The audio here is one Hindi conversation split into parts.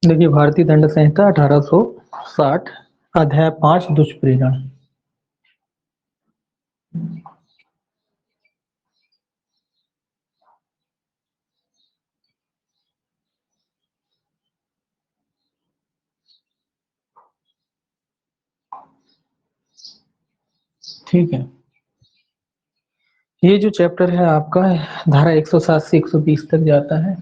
देखिए भारतीय दंड संहिता 1860 अध्याय 5 दुष्प्रेरण। ठीक है, ये जो चैप्टर है आपका धारा 107 से 120 तक जाता है।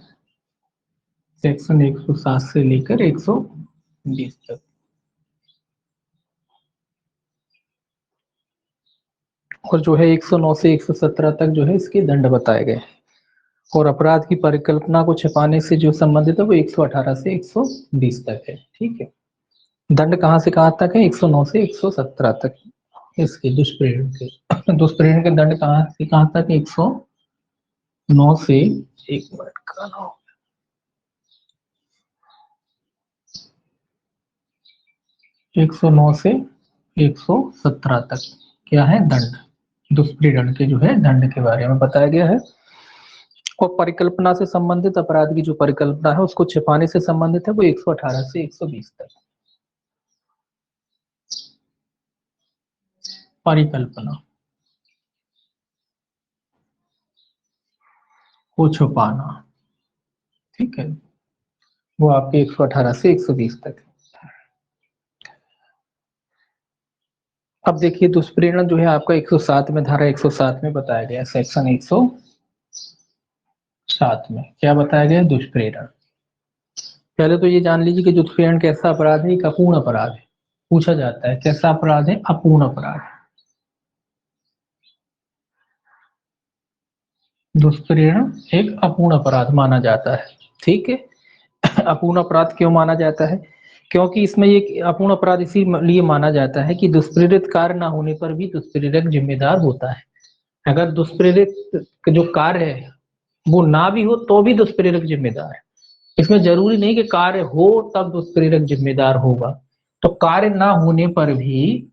सेक्शन 107 से लेकर 120 तक। और जो है 109 से 117 तक जो है इसके दंड बताए गए। और अपराध की परिकल्पना को छिपाने से जो संबंधित है वो 118 से 120 तक है। ठीक है, दंड कहाँ से कहाँ तक है? 109 से 117 तक इसके दुष्प्रेरण के। दुष्प्रेरण के दंड कहाँ से कहाँ तक? 109 से, एक मिनट का नाम, 109 से 117 तक क्या है? दंड, दुष्प्रेरण के जो है दंड के बारे में बताया गया है। और परिकल्पना से संबंधित अपराध की जो परिकल्पना है उसको छिपाने से संबंधित है वो 118 से 120 तक। परिकल्पना को छुपाना, ठीक है, वो आपके 118 से 120 तक है। अब देखिए दुष्प्रेरण जो है आपका 107 में, धारा 107 में बताया गया, सेक्शन 107 में क्या बताया गया? दुष्प्रेरण। पहले तो ये जान लीजिए कि दुष्प्रेरण कैसा अपराध है? एक अपूर्ण अपराध है। पूछा जाता है कैसा अपराध है? अपूर्ण अपराध। दुष्प्रेरण एक अपूर्ण अपराध माना जाता है। ठीक है, अपूर्ण अपराध क्यों माना जाता है? क्योंकि इसमें ये अपूर्ण अपराध इसीलिए माना जाता है कि दुष्प्रेरित कार्य ना होने पर भी दुष्प्रेरक जिम्मेदार होता है। अगर दुष्प्रेरित जो कार्य है वो ना भी हो तो भी दुष्प्रेरक जिम्मेदार है। इसमें जरूरी नहीं कि कार्य हो तब दुष्प्रेरक जिम्मेदार होगा। तो कार्य ना होने पर भी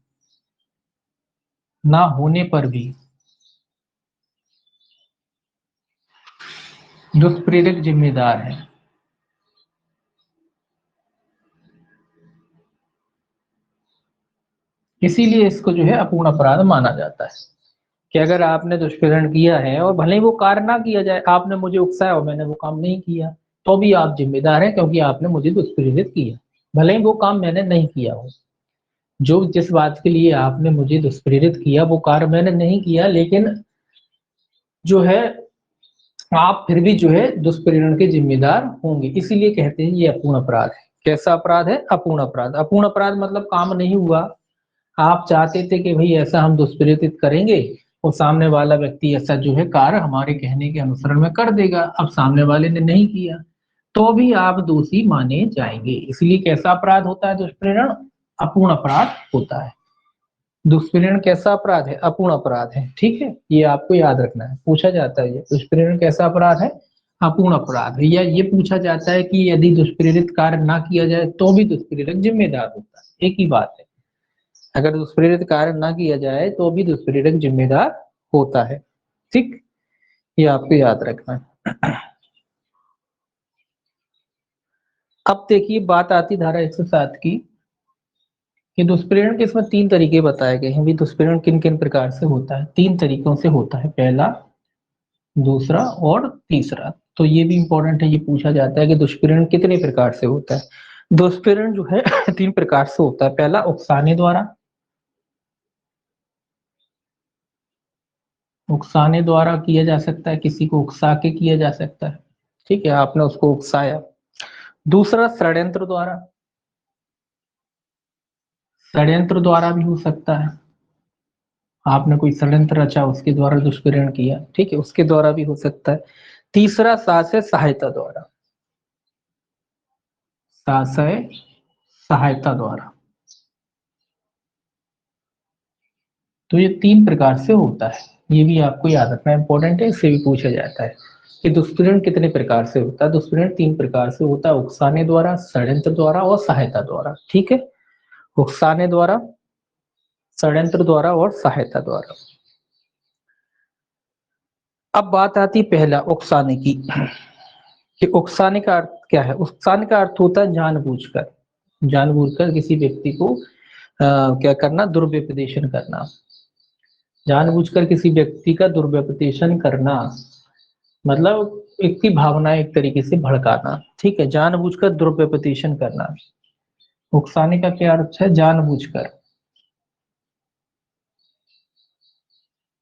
दुष्प्रेरक जिम्मेदार है। इसीलिए इसको जो है अपूर्ण अपराध माना जाता है कि अगर आपने दुष्प्रेरण किया है और भले ही वो कार्य ना किया जाए, आपने मुझे उकसाया और मैंने वो काम नहीं किया, तो भी आप जिम्मेदार हैं क्योंकि आपने मुझे दुष्प्रेरित किया, भले ही वो काम मैंने नहीं किया हो। जो जिस बात के लिए आपने मुझे दुष्प्रेरित किया वो कार्य मैंने नहीं किया, लेकिन जो है आप फिर भी जो है दुष्प्रेरण के जिम्मेदार होंगे। इसीलिए कहते हैं ये अपूर्ण अपराध है। कैसा अपराध है? अपूर्ण अपराध। अपूर्ण अपराध मतलब काम नहीं हुआ, आप चाहते थे कि भाई ऐसा हम दुष्प्रेरित करेंगे और सामने वाला व्यक्ति ऐसा जो है कार्य हमारे कहने के अनुसरण में कर देगा, अब सामने वाले ने नहीं किया तो भी आप दोषी माने जाएंगे। इसलिए कैसा अपराध होता है? दुष्प्रेरण अपूर्ण अपराध होता है। दुष्प्रेरण कैसा अपराध है? अपूर्ण अपराध है। ठीक है, ये आपको याद रखना है, पूछा जाता है ये दुष्प्रेरण कैसा अपराध है? अपूर्ण अपराध है। या ये पूछा जाता है कि यदि दुष्प्रेरित कार्य ना किया जाए तो भी दुष्प्रेरक जिम्मेदार होता है, एक ही बात है। अगर दुष्प्रेरित कार्य ना किया जाए तो भी दुष्प्रेरक जिम्मेदार होता है। ठीक, ये आपको याद रखना है। अब देखिए बात आती धारा 107 की कि दुष्प्रेरण के इसमें 3 तरीके बताए गए हैं। भी दुष्प्रेरण किन किन प्रकार से होता है? 3 तरीकों से होता है, पहला, दूसरा और तीसरा। तो ये भी इंपॉर्टेंट है, ये पूछा जाता है कि दुष्प्रेरण कितने प्रकार से होता है। दुष्प्रेरण जो है 3 प्रकार से होता है। पहला, उकसाने द्वारा। उकसाने द्वारा किया जा सकता है, किसी को उकसा के किया जा सकता है। ठीक है, आपने उसको उकसाया। दूसरा, षड्यंत्र द्वारा। षड्यंत्र द्वारा भी हो सकता है, आपने कोई षड्यंत्र रचा उसके द्वारा दुष्प्रेरण किया। ठीक है, उसके द्वारा भी हो सकता है। तीसरा, साशय सहायता द्वारा। साशय सहायता द्वारा। तो ये 3 प्रकार से होता है, ये भी आपको याद रखना इंपॉर्टेंट है, इससे भी पूछा जाता है कि दुष्प्रेरण कितने प्रकार से होता है। दुष्प्रेरण 3 प्रकार से होता है, उकसाने द्वारा, षड्यंत्र द्वारा और सहायता द्वारा। ठीक है, उकसाने द्वारा, षड्यंत्र द्वारा और सहायता द्वारा। अब बात आती पहला, उकसाने की। कि उकसाने का अर्थ क्या है? उकसाने का अर्थ होता है जानबूझकर, जानबूझकर किसी व्यक्ति को क्या करना, दुर्व्यपदेशन करना, जानबूझकर किसी व्यक्ति का दुर्व्यपदेशन करना, मतलब एक की भावना एक तरीके से भड़काना, ठीक है, जानबूझकर दुर्व्यपदेशन करना। उकसाने का क्या अर्थ है? जानबूझकर,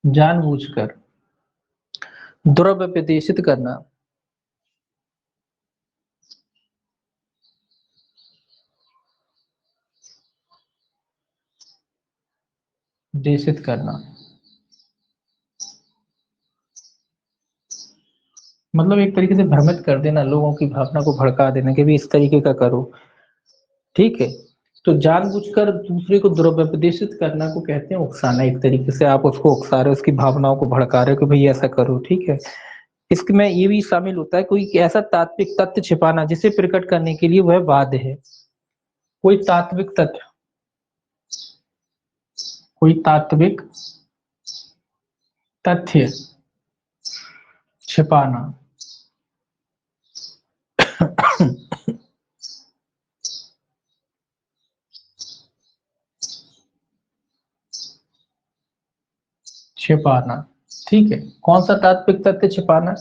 जानबूझकर दुर्व्यपदेशित करना, देशित करना, मतलब एक तरीके से भ्रमित कर देना, लोगों की भावना को भड़का देना कि भी इस तरीके का करो, ठीक है। तो जानबूझकर दूसरे को दुर्व्यपदेशित करना को कहते हैं उकसाना। एक तरीके से आप उसको उकसा रहे हो, उसकी भावनाओं को भड़का रहे हो कि भाई ऐसा करो, ठीक है। इसमें ये भी शामिल होता है कोई ऐसा तात्विक तथ्य छिपाना जिसे प्रकट करने के लिए वह बाध्य है। कोई तात्विक तथ्य, कोई तात्विक तथ्य छिपाना छिपाना, ठीक है। कौन सा तात्विक तथ्य छिपाना?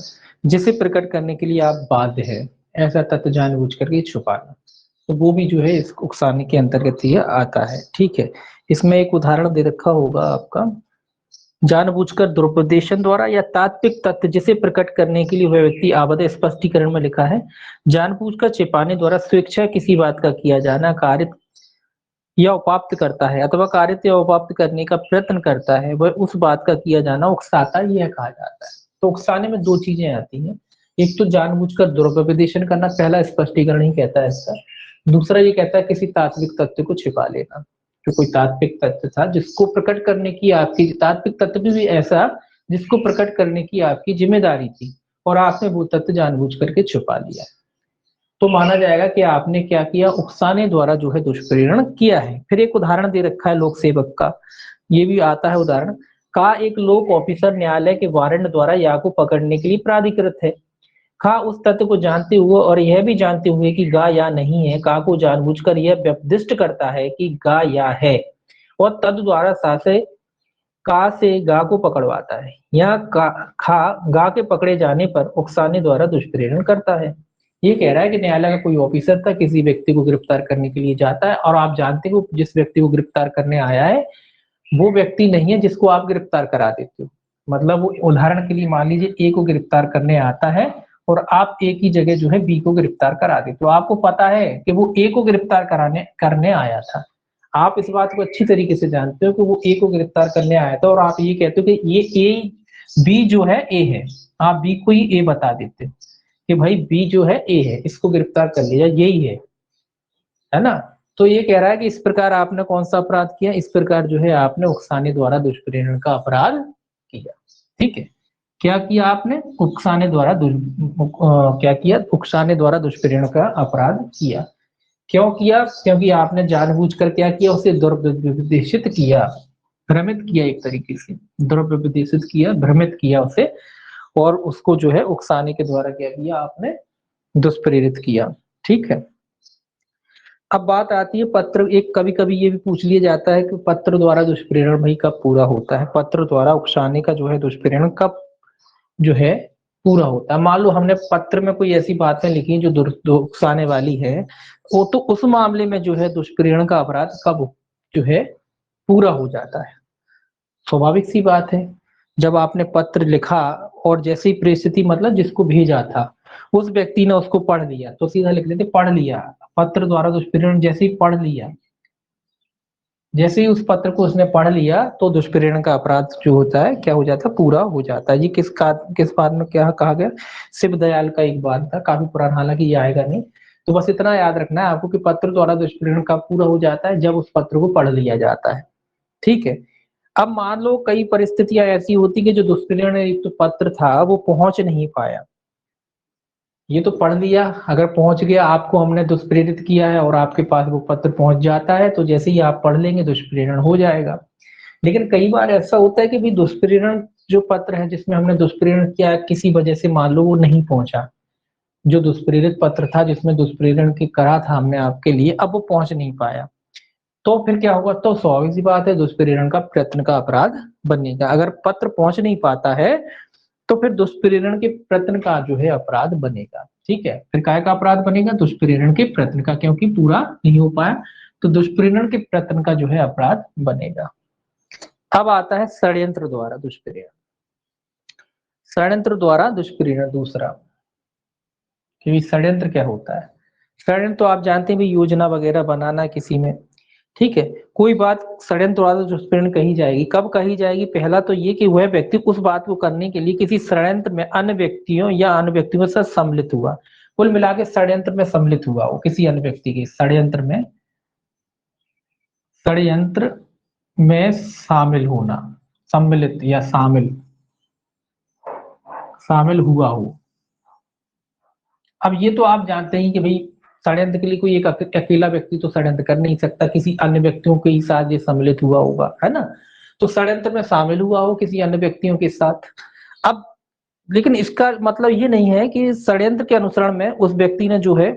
जिसे प्रकट करने के लिए आप बाध्य है, ऐसा तथ्य जानबूझ करके छुपाना, तो वो भी जो है इस उकसाने के अंतर्गत ही आता है, ठीक है। इसमें एक उदाहरण दे रखा होगा आपका, जानबूझकर दुरुपदेशन द्वारा या तात्विक तथ्य जिसे प्रकट करने के लिए वह व्यक्ति आबद्ध, स्पष्टीकरण में लिखा है जानबूझकर छिपाने द्वारा स्वेच्छा किसी बात का किया जाना, कार्य या उपाप्त करता है अथवा कार्य या उपाप्त करने का प्रयत्न करता है, वह उस बात का किया जाना उकसाता यह कहा जाता है। तो उकसाने में दो चीजें आती हैं, एक तो जानबूझकर दुरुपदेशन करना, पहला स्पष्टीकरण ही कहता है इसका। दूसरा ये कहता है किसी तात्विक तथ्य को छिपा लेना, जो कोई तात्विक तथ्य था जिसको प्रकट करने की आपकी, तात्विक तथ्य भी ऐसा जिसको प्रकट करने की आपकी जिम्मेदारी थी और आपने वो तथ्य जानबूझ करके छुपा लिया, तो माना जाएगा कि आपने क्या किया, उकसाने द्वारा जो है दुष्प्रेरण किया है। फिर एक उदाहरण दे रखा है लोक सेवक का, ये भी आता है उदाहरण का, एक लोक ऑफिसर न्यायालय के वारंट द्वारा या को पकड़ने के लिए प्राधिकृत है। खा उस तथ्य को जानते हुए और यह भी जानते हुए कि गा या नहीं है, का को जानबूझकर यह व्यपदिष्ट करता है कि गा या है और तद द्वारा सा से का से गा को पकड़वाता है, या खा गा के पकड़े जाने पर उकसाने द्वारा दुष्प्रेरण करता है। ये कह रहा है कि न्यायालय का कोई ऑफिसर था, किसी व्यक्ति को गिरफ्तार करने के लिए जाता है और आप जानते हो जिस व्यक्ति को गिरफ्तार करने आया है वो व्यक्ति नहीं है जिसको आप गिरफ्तार करा देते हो। मतलब वो उदाहरण के लिए मान लीजिए ए को गिरफ्तार करने आता है और आप ए की जगह जो है बी को गिरफ्तार करा देते हो, आपको पता है कि वो ए को गिरफ्तार करने आया था, आप इस बात को अच्छी तरीके से जानते हो कि वो ए को गिरफ्तार करने आया था और आप ये कहते हो कि ये ए, बी जो है ए है, आप बी को ही ए बता देते हो कि भाई बी जो है ए है, इसको गिरफ्तार कर लिया, यही है ना। तो ये कह रहा है कि इस प्रकार आपने कौन सा अपराध किया, इस प्रकार जो है आपने उकसाने द्वारा दुष्प्रेरण का अपराध किया, ठीक है। क्या किया आपने? उकसाने द्वारा क्या किया? उकसाने द्वारा दुष्प्रेरण का अपराध किया। क्यों किया? क्योंकि आपने जानबूझकर क्या किया, उसे दुर्व्यपदेशित किया, भ्रमित किया, एक तरीके से दुर्व्यपदेशित किया, भ्रमित किया उसे, और उसको जो है उकसाने के द्वारा क्या किया आपने, दुष्प्रेरित किया, ठीक है। अब बात आती है पत्र, एक कभी कभी ये भी पूछ लिया जाता है कि पत्र द्वारा दुष्प्रेरण भाई कब पूरा होता है, पत्र द्वारा उकसाने का जो है दुष्प्रेरण कब जो है पूरा होता है। मान लो हमने पत्र में कोई ऐसी बातें लिखी जो उकसाने वाली है, वो तो उस मामले में जो है दुष्प्रेरण का अपराध कब जो है पूरा हो जाता है। स्वाभाविक सी बात है, जब आपने पत्र लिखा और जैसे ही परिस्थिति, मतलब जिसको भेजा था उस व्यक्ति ने उसको पढ़ लिया, तो सीधा लिख देते पढ़ लिया, पत्र द्वारा दुष्प्रेरण जैसे ही पढ़ लिया, जैसे ही उस पत्र को उसने पढ़ लिया तो दुष्प्रेरण का अपराध जो होता है क्या हो जाता है, पूरा हो जाता है। ये किस बात में क्या कहा गया, शिव दयाल का एक बात था, काफी पुराना, हालांकि ये आएगा नहीं, तो बस इतना याद रखना है आपको कि पत्र द्वारा दुष्प्रेरण कब पूरा हो जाता है, जब उस पत्र को पढ़ लिया जाता है, ठीक है। अब मान लो कई परिस्थितियां ऐसी होती कि जो दुष्प्रेरण एक तो पत्र था वो पहुंच नहीं पाया, ये तो पढ़ लिया, अगर पहुंच गया, आपको हमने दुष्प्रेरित किया है और आपके पास वो पत्र पहुंच जाता है, तो जैसे ही आप पढ़ लेंगे दुष्प्रेरण हो जाएगा। लेकिन कई बार ऐसा होता है कि भाई दुष्प्रेरण जो पत्र है जिसमें हमने दुष्प्रेरण किया किसी वजह से मान लो वो नहीं पहुंचा, जो दुष्प्रेरित पत्र था जिसमें दुष्प्रेरण की करा था हमने आपके लिए, अब वो पहुंच नहीं पाया, तो फिर क्या होगा? तो स्वाभाविक सी बात है, दुष्प्रेरण का प्रयत्न का अपराध बनेगा। अगर पत्र पहुंच नहीं पाता है तो फिर दुष्प्रेरण के प्रयत्न का जो है अपराध बनेगा। ठीक है, फिर काय का अपराध बनेगा? दुष्प्रेरण के प्रयत्न का, क्योंकि पूरा नहीं हो पाया, तो दुष्प्रेरण के प्रयत्न का जो है अपराध बनेगा। अब आता है षड्यंत्र द्वारा दुष्प्रेरण। षड्यंत्र द्वारा दुष्प्रेरण दूसरा, क्योंकि षड्यंत्र क्या होता है? षड्यंत्र तो आप जानते हैं भी, योजना वगैरह बनाना किसी में। ठीक है, कोई बात षड्यंत्र द्वारा दुष्प्रेरण कही जाएगी, कब कही जाएगी? पहला तो ये कि वह व्यक्ति उस बात को करने के लिए किसी षड्यंत्र में अन्य व्यक्तियों या अन्य व्यक्तियों के साथ सम्मिलित हुआ। कुल मिला के षड्यंत्र में सम्मिलित हुआ वो किसी अन्य व्यक्ति के षड्यंत्र में, षड्यंत्र में शामिल होना, सम्मिलित या शामिल, शामिल हुआ हो। अब ये तो आप जानते हैं कि भाई षड्यंत्र के लिए कोई एक अकेला व्यक्ति तो षड्यंत्र कर नहीं सकता, किसी अन्य व्यक्तियों के साथ ये सम्मिलित हुआ होगा, है ना? तो षड्यंत्र में शामिल हुआ हो किसी अन्य व्यक्तियों के साथ। अब लेकिन इसका मतलब ये नहीं है कि षड्यंत्र के अनुसरण में उस व्यक्ति ने जो है,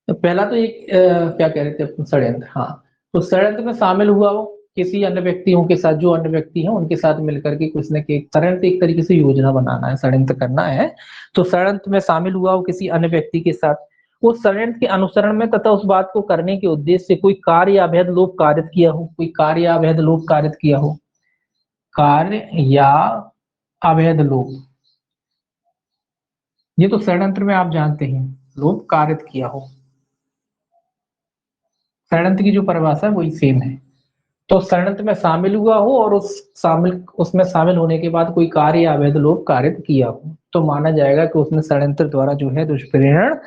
पहला तो एक क्या कह रहे थे अपन, षड्यंत्र, हाँ, तो षड्यंत्र में शामिल हुआ हो किसी अन्य व्यक्तियों के साथ, जो अन्य व्यक्ति हैं उनके साथ मिलकर के कुछ न कुछ षड्यंत्र, एक तरीके से योजना बनाना है, षड्यंत्र करना है। तो षड्यंत्र में शामिल हुआ हो किसी अन्य व्यक्ति के साथ, उस षड्यंत्र के अनुसरण में तथा उस बात को करने के उद्देश्य से कोई कार्य या अवैध लोभ कारित किया हो, कोई कार्य या अवैध लोभ कारित किया हो, कार्य या अवैध लोभ, ये तो षड्यंत्र में आप जानते हैं, लोभ कारित किया हो। षड्यंत्र की जो परिभाषा है वही सेम है। तो षड्यंत्र में शामिल हुआ हो और उसमें शामिल होने के बाद कोई कार्य या अवैध लोभ कारित किया हो, तो माना जाएगा कि उसने षड्यंत्र द्वारा जो है दुष्प्रेरण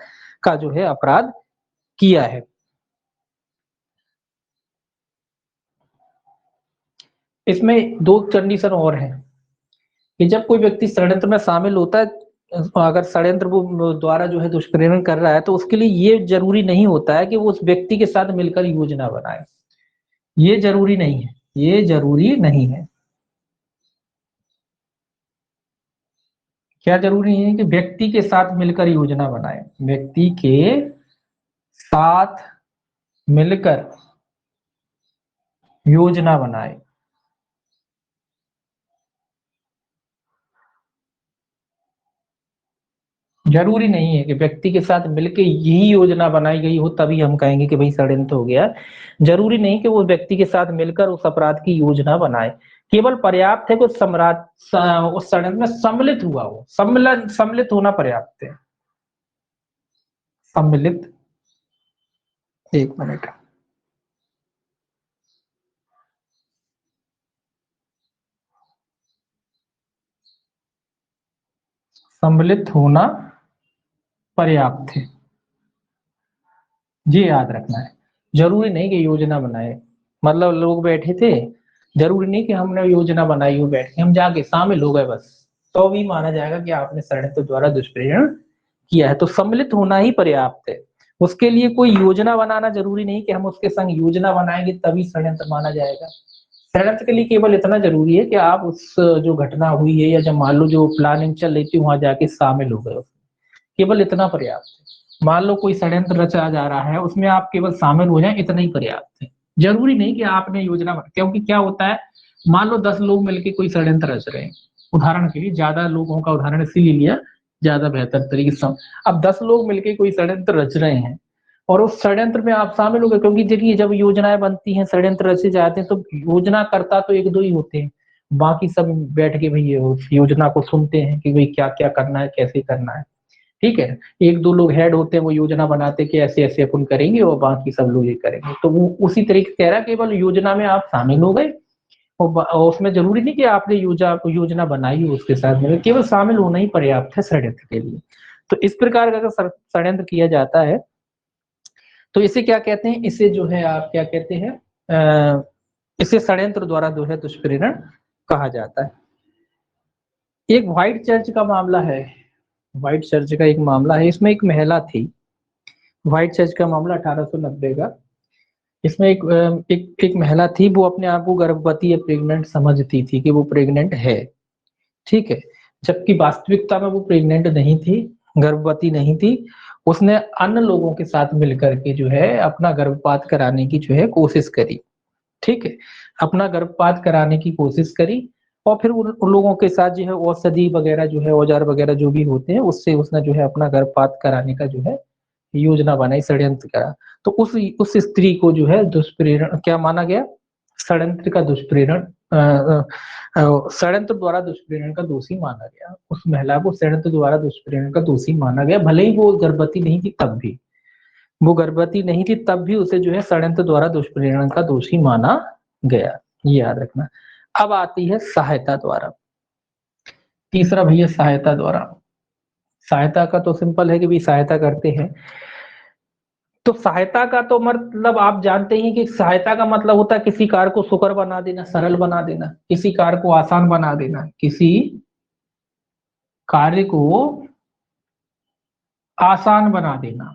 का जो है अपराध किया है। इसमें दो कंडीशन और हैं कि जब कोई व्यक्ति षड्यंत्र में शामिल होता है, अगर षड्यंत्र वो द्वारा जो है दुष्प्रेरण कर रहा है, तो उसके लिए ये जरूरी नहीं होता है कि वो उस व्यक्ति के साथ मिलकर योजना बनाए। ये जरूरी नहीं है, ये जरूरी नहीं है। क्या जरूरी है? कि व्यक्ति के साथ मिलकर योजना बनाए, व्यक्ति के साथ मिलकर योजना बनाए। जरूरी नहीं है कि व्यक्ति के साथ मिलकर यही योजना बनाई गई हो तभी हम कहेंगे कि भाई षड्यंत्र हो गया। जरूरी नहीं कि वो व्यक्ति के साथ मिलकर उस अपराध की योजना बनाए, केवल पर्याप्त है कि उस षड्यंत्र में सम्मिलित हुआ हो। सम्मिलित होना पर्याप्त है। सम्मिलित, एक मिनट, सम्मिलित होना पर्याप्त है, ये याद रखना है। जरूरी नहीं कि योजना बनाए, मतलब लोग बैठे थे, जरूरी नहीं कि हमने योजना बनाई हो, बैठ के हम जाके शामिल हो गए बस, तो भी माना जाएगा कि आपने षड्यंत्र द्वारा दुष्प्रेरण किया है। तो सम्मिलित होना ही पर्याप्त है, उसके लिए कोई योजना बनाना जरूरी नहीं कि हम उसके संग योजना बनाएंगे तभी षड्यंत्र माना जाएगा। षड्यंत्र के लिए केवल इतना जरूरी है कि आप उस जो घटना हुई है या जब मान लो जो प्लानिंग चल रही थी वहां जाके शामिल हो गए, केवल इतना पर्याप्त है। मान लो कोई षड्यंत्र रचा जा रहा है, उसमें आप केवल शामिल हो जाएं, इतना ही पर्याप्त है। जरूरी नहीं कि आपने योजना बना, क्योंकि क्या होता है, मान लो 10 लोग मिलकर कोई षड्यंत्र रच रहे हैं, उदाहरण के लिए, ज्यादा लोगों का उदाहरण इसीलिए लिया ज्यादा बेहतर तरीके से। अब 10 लोग मिलकर कोई षड्यंत्र रच रहे हैं और उस षड्यंत्र में आप शामिल हो गए, क्योंकि देखिए जब योजनाएं बनती हैं, षड्यंत्र रचे जाते हैं, तो योजना करता तो एक दो ही होते हैं, बाकी सब बैठ के भाई योजना को सुनते हैं कि भाई क्या क्या करना है, कैसे करना है। ठीक है, एक दो लोग हेड होते हैं, वो योजना बनाते कि ऐसे ऐसे अपन करेंगे और बाकी सब लोग ये करेंगे। तो वो उसी तरीके कह रहा है, केवल योजना में आप शामिल हो गए और उसमें जरूरी नहीं कि आपने योजना बनाई हो उसके साथ में, केवल शामिल होना ही पर्याप्त है षड्यंत्र के लिए। तो इस प्रकार का अगर षड्यंत्र किया जाता है तो इसे क्या कहते हैं? इसे जो है आप क्या कहते हैं, इसे षड्यंत्र द्वारा जो है दुष्प्रेरण कहा जाता है। एक व्हाइट चर्च का मामला है, व्हाइट चर्च का एक मामला है, इसमें एक महिला थी। व्हाइट चर्च का मामला 1890 का। इसमें एक महिला थी, वो अपने आप को गर्भवती या प्रेग्नेंट समझती थी कि वो प्रेग्नेंट है। ठीक है, जबकि वास्तविकता में वो प्रेग्नेंट नहीं थी गर्भवती नहीं थी, उसने अन्य लोगों के साथ मिलकर के जो है अपना गर्भपात कराने की जो है कोशिश करी, ठीक है, अपना गर्भपात कराने की कोशिश करी और फिर उन लोगों के साथ जो है औषधि वगैरह जो है औजार वगैरह जो भी होते हैं उससे उसने जो है अपना गर्भपात कराने का जो है योजना बनाई, षड्यंत्र करा। तो उस स्त्री को जो है दुष्प्रेरण क्या माना गया, षड्यंत्र का दुष्प्रेरण षड्यंत्र द्वारा दुष्प्रेरण का दोषी माना गया। उस महिला को षड्यंत्र द्वारा दुष्प्रेरण का दोषी माना गया, भले ही वो गर्भवती नहीं थी तब भी, वो गर्भवती नहीं थी तब भी उसे जो है षड्यंत्र द्वारा दुष्प्रेरण का दोषी माना गया, ये याद रखना। अब आती है सहायता द्वारा। तीसरा भैया सहायता द्वारा। सहायता का तो सिंपल है कि भी सहायता करते हैं, तो सहायता का तो मतलब आप जानते ही कि सहायता का मतलब होता है किसी कार्य को सुकर बना देना, सरल बना देना, किसी कार्य को आसान बना देना, किसी कार्य को आसान बना देना।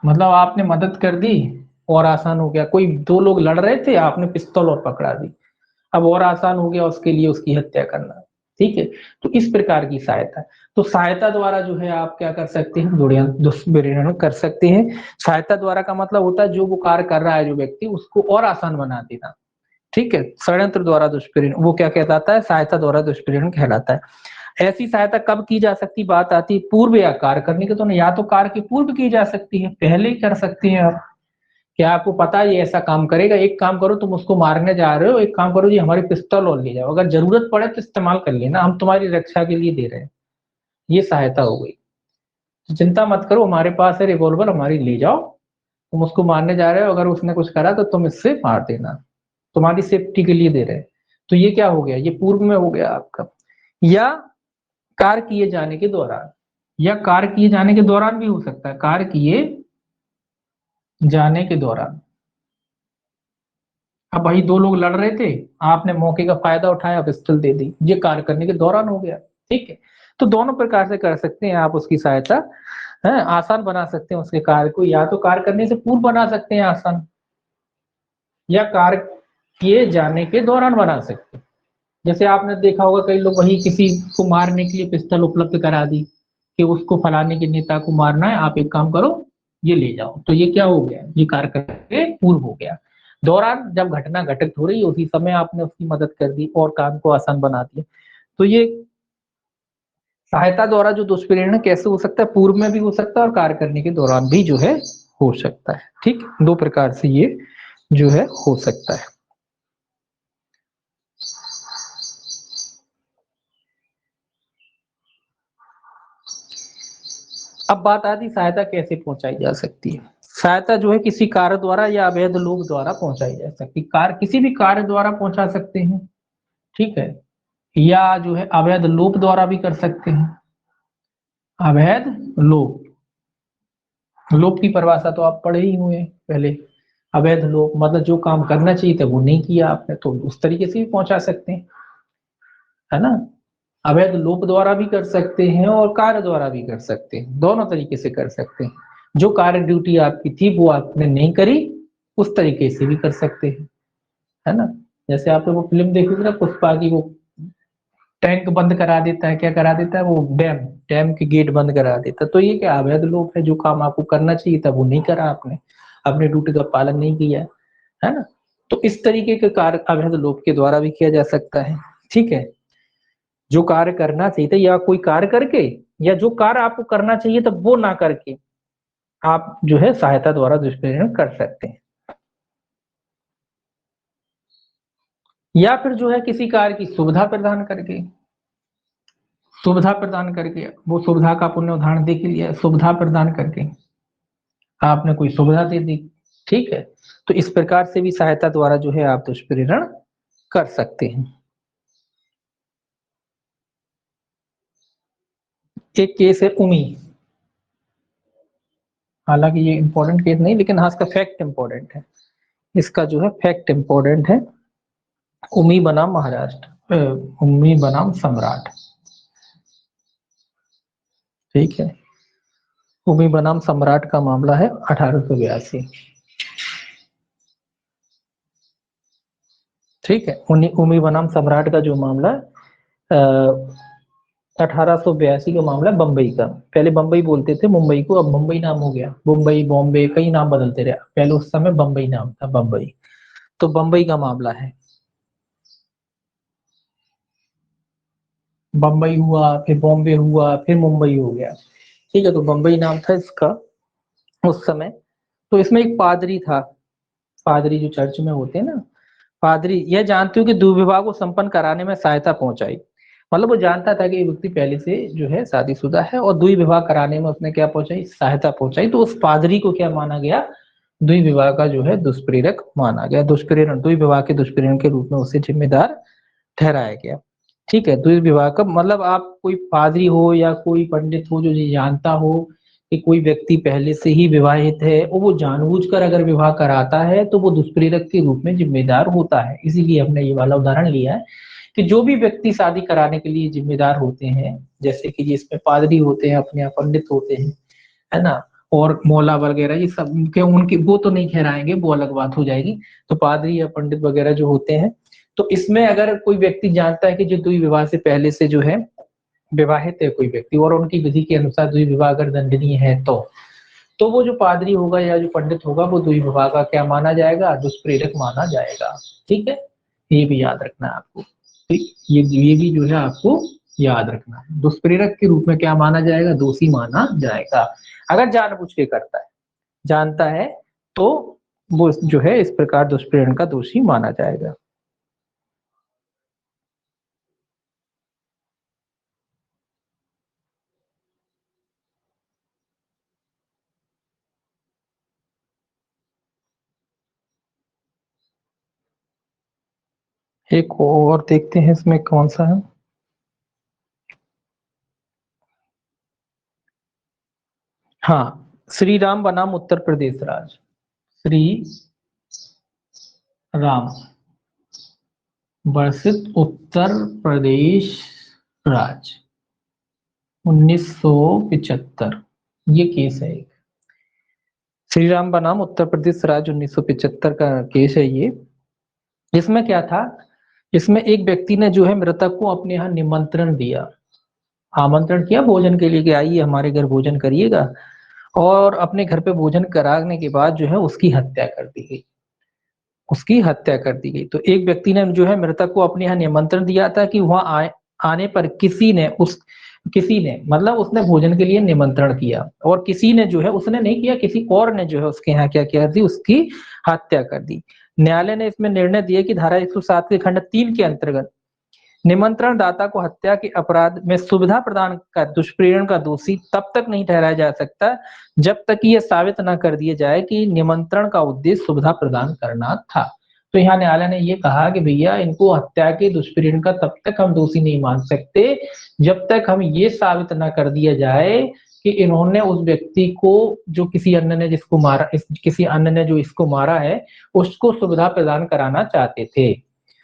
मतलब आपने मदद कर दी और आसान हो गया, कोई दो लोग लड़ रहे थे आपने पिस्तौल और पकड़ा दी, अब और आसान हो गया उसके लिए उसकी हत्या करना, ठीक है। तो इस प्रकार की सहायता, तो सहायता द्वारा जो है आप क्या कर सकते हैं, दुष्प्रेरण कर सकते हैं। सहायता द्वारा का मतलब होता है जो वो कार्य कर रहा है जो व्यक्ति उसको और आसान बना देना, ठीक है। षड्यंत्र द्वारा दुष्प्रेरण वो क्या कहलाता है, सहायता द्वारा दुष्प्रेरण कहलाता है। ऐसी सहायता कब की जा सकती, बात आती है पूर्व या कार्य करने के, तो या तो कार्य के पूर्व की जा सकती है, पहले ही कर सकते हैं आप, क्या आपको पता है ये ऐसा काम करेगा, एक काम करो तुम उसको मारने जा रहे हो, एक काम करो जी हमारी पिस्तौल और ले जाओ, अगर जरूरत पड़े तो इस्तेमाल कर लेना, हम तुम्हारी रक्षा के लिए दे रहे हैं, ये सहायता हो गई। तो चिंता मत करो हमारे पास है रिवॉल्वर, हमारी ले जाओ, तुम उसको मारने जा रहे हो, अगर उसने कुछ करा तो तुम इससे मार देना, तुम्हारी सेफ्टी के लिए दे रहे हैं। तो ये क्या हो गया, ये पूर्व में हो गया आपका। या कार्य किए जाने के दौरान, या कार्य किए जाने के दौरान भी हो सकता है, कार्य किए जाने के दौरान। अब भाई दो लोग लड़ रहे थे, आपने मौके का फायदा उठाया पिस्टल दे दी, ये कार्य करने के दौरान हो गया, ठीक है। तो दोनों प्रकार से कर सकते हैं आप उसकी सहायता, है आसान बना सकते हैं उसके कार्य को, या तो कार्य करने से पूर्व बना सकते हैं आसान, या कार्य किए जाने के दौरान बना सकते हैं। जैसे आपने देखा होगा कई लोग वही किसी को मारने के लिए पिस्टल उपलब्ध करा दी कि उसको फलाने के नेता को मारना है, आप एक काम करो ये ले जाओ, तो ये क्या हो गया, ये कार्य करके पूर्व हो गया। दौरान जब घटना घटित हो रही है उसी समय आपने उसकी मदद कर दी और काम को आसान बना दिया। तो ये सहायता द्वारा जो दुष्प्रेरण कैसे हो सकता है, पूर्व में भी हो सकता है और कार्य करने के दौरान भी जो है हो सकता है, ठीक, दो प्रकार से ये जो है हो सकता है। अब बात आती सहायता कैसे पहुंचाई जा सकती है। सहायता जो है किसी कार्य द्वारा या अवैध लोग द्वारा पहुंचाई जा सकती है, कार्य किसी भी कार्य द्वारा पहुंचा सकते हैं, ठीक है, या जो है अवैध लोक द्वारा भी कर सकते हैं। अवैध लोक, लोक की परिभाषा तो आप पढ़े ही हुए पहले, अवैध लोक मतलब जो काम करना चाहिए था वो नहीं किया आपने, तो उस तरीके से भी पहुंचा सकते हैं, है ना। अवैध लोक द्वारा भी कर सकते हैं और कार्य द्वारा भी कर सकते हैं, दोनों तरीके से कर सकते हैं। जो कार्य ड्यूटी आपकी थी वो आपने नहीं करी, उस तरीके से भी कर सकते हैं, है ना। जैसे आपने वो फिल्म देखी थी ना पुष्पा की, वो टैंक बंद करा देता है, क्या करा देता है वो, डैम डैम के गेट बंद करा देता है, तो ये क्या अवैध लोक है, जो काम आपको करना चाहिए था वो नहीं करा आपने, अपने ड्यूटी का पालन नहीं किया, है ना। तो इस तरीके के कार्य अवैध लोक के द्वारा भी किया जा सकता है, ठीक है। जो कार्य करना चाहिए था या कोई कार्य करके, या जो कार्य आपको करना चाहिए था वो ना करके आप जो है सहायता द्वारा दुष्प्रेरण कर सकते हैं। या फिर जो है किसी कार्य की सुविधा प्रदान करके, सुविधा प्रदान करके, वो सुविधा का पुण्य उदाहरण दे के लिए सुविधा प्रदान करके आपने कोई सुविधा दे दी, ठीक है। तो इस प्रकार से भी सहायता द्वारा जो है आप दुष्प्रेरण कर सकते हैं। एक केस है उमी, हालांकि ये इंपॉर्टेंट केस नहीं, लेकिन हाँ इसका फैक्ट इंपॉर्टेंट है, इसका जो है फैक्ट इंपॉर्टेंट है। उमी बनाम महाराष्ट्र, उमी बनाम सम्राट, ठीक है। उमी बनाम सम्राट का मामला है 1882, ठीक है। उमी बनाम सम्राट का जो मामला 1882 का मामला है बम्बई का। पहले बम्बई बोलते थे मुंबई को, अब मुंबई नाम हो गया, मुंबई बॉम्बे कई नाम बदलते रहे, पहले उस समय बम्बई नाम था, बम्बई। तो बम्बई का मामला है, बम्बई हुआ, फिर बॉम्बे हुआ, फिर मुंबई हो गया। ठीक है, तो बम्बई नाम था इसका उस समय। तो इसमें एक पादरी था, पादरी जो चर्च में होते हैं ना, पादरी यह जानते हो कि दुर्विवाह को संपन्न कराने में सहायता पहुंचाई। मतलब वो जानता था कि ये व्यक्ति पहले से जो है शादीशुदा है और द्वि विवाह कराने में उसने क्या पहुंचाई, सहायता पहुंचाई। तो उस पादरी को क्या माना गया, द्वि विवाह का जो है दुष्प्रेरक माना गया, दुष्प्रेरण, द्वि विवाह के दुष्प्रेरण के रूप में उसे जिम्मेदार ठहराया गया। ठीक है, द्वि विवाह का मतलब आप कोई पादरी हो या कोई पंडित हो जो ये जानता हो कि कोई व्यक्ति पहले से ही विवाहित है और वो जानबूझकर अगर विवाह कराता है तो वो दुष्प्रेरक के रूप में जिम्मेदार होता है। इसीलिए हमने ये वाला उदाहरण लिया है कि जो भी व्यक्ति शादी कराने के लिए जिम्मेदार होते हैं, जैसे कि जिसमें पादरी होते हैं, अपने यहाँ पंडित होते हैं, है ना, और मौला वगैरह, ये सब के उनकी वो तो नहीं ठहराएंगे, वो अलग बात हो जाएगी। तो पादरी या पंडित वगैरह जो होते हैं, तो इसमें अगर कोई व्यक्ति जानता है कि जो द्वि विवाह से पहले से जो है विवाहित है कोई व्यक्ति और उनकी विधि के अनुसार द्वि विवाह अगर दंडनीय है, तो वो जो पादरी होगा या जो पंडित होगा वो द्वि विवाह का क्या माना जाएगा, दुष्प्रेरक माना जाएगा। ठीक है, ये भी याद रखना है आपको। ठीक, ये भी जो है आपको याद रखना है, दुष्प्रेरक के रूप में क्या माना जाएगा, दोषी माना जाएगा अगर जानबूझ के करता है, जानता है, तो वो जो है इस प्रकार दुष्प्रेरण का दोषी माना जाएगा। एक और देखते हैं इसमें कौन सा है। हाँ, श्री राम बनाम उत्तर प्रदेश राज, श्री राम वर्षित उत्तर प्रदेश राज 1975, ये केस है एक। श्री राम बनाम उत्तर प्रदेश राज 1975 का केस है ये। इसमें क्या था, इसमें एक व्यक्ति ने जो है मृतक को अपने यहाँ निमंत्रण दिया, आमंत्रण किया भोजन के लिए कि आइए हमारे घर भोजन करिएगा, और अपने घर पे भोजन कराने के बाद जो है उसकी हत्या कर दी गई, उसकी हत्या कर दी गई। तो एक व्यक्ति ने जो है मृतक को अपने यहाँ निमंत्रण दिया था कि वहां आने पर किसी ने मतलब उसने भोजन के लिए निमंत्रण किया, और किसी ने जो है, उसने नहीं किया, किसी और ने जो है उसके यहाँ क्या किया थी, उसकी हत्या कर दी। न्यायालय ने इसमें निर्णय दिया कि धारा 107 के खंड 3 के अंतर्गत निमंत्रण दाता को हत्या के अपराध में सुविधा प्रदान कर दुष्प्रेरण का दोषी तब तक नहीं ठहराया जा सकता जब तक कि यह साबित न कर दिया जाए कि निमंत्रण का उद्देश्य सुविधा प्रदान करना था। तो यहाँ न्यायालय ने ये कहा कि भैया इनको हत्या के दुष्प्रेरण का तब तक हम दोषी नहीं मान सकते जब तक हम ये साबित न कर दिया जाए कि इन्होंने उस व्यक्ति को, जो किसी अन्य ने जिसको मारा, किसी अन्य ने जो इसको मारा है, उसको सुविधा प्रदान कराना चाहते थे।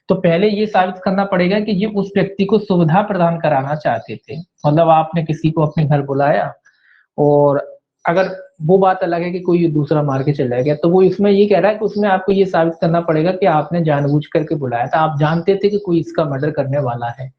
तो पहले ये साबित करना पड़ेगा कि ये उस व्यक्ति को सुविधा प्रदान कराना चाहते थे। मतलब आपने किसी को अपने घर बुलाया, और अगर वो बात अलग है कि कोई दूसरा मार के चला गया, तो वो इसमें ये कह रहा है कि उसमें आपको ये साबित करना पड़ेगा कि आपने जानबूझ करके बुलाया था, आप जानते थे कि कोई इसका मर्डर करने वाला है।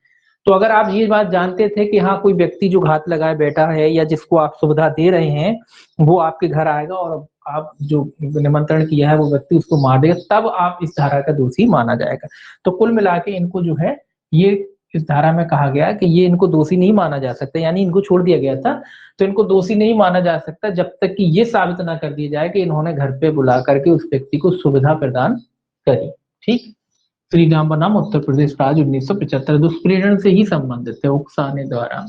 तो अगर आप ये बात जानते थे कि हाँ कोई व्यक्ति जो घात लगाए बैठा है या जिसको आप सुविधा दे रहे हैं वो आपके घर आएगा और आप जो निमंत्रण किया है वो व्यक्ति उसको मार देगा, तब आप इस धारा का दोषी माना जाएगा। तो कुल मिला के इनको जो है ये इस धारा में कहा गया कि ये इनको दोषी नहीं माना जा सकता, यानी इनको छोड़ दिया गया था। तो इनको दोषी नहीं माना जा सकता जब तक कि ये साबित ना कर दिया जाए कि इन्होंने घर पे बुला करके उस व्यक्ति को सुविधा प्रदान करी। ठीक, श्री राम बनाम उत्तर प्रदेश राज्य 1975 दुष्प्रेरण से ही संबंधित है, उकसाने द्वारा,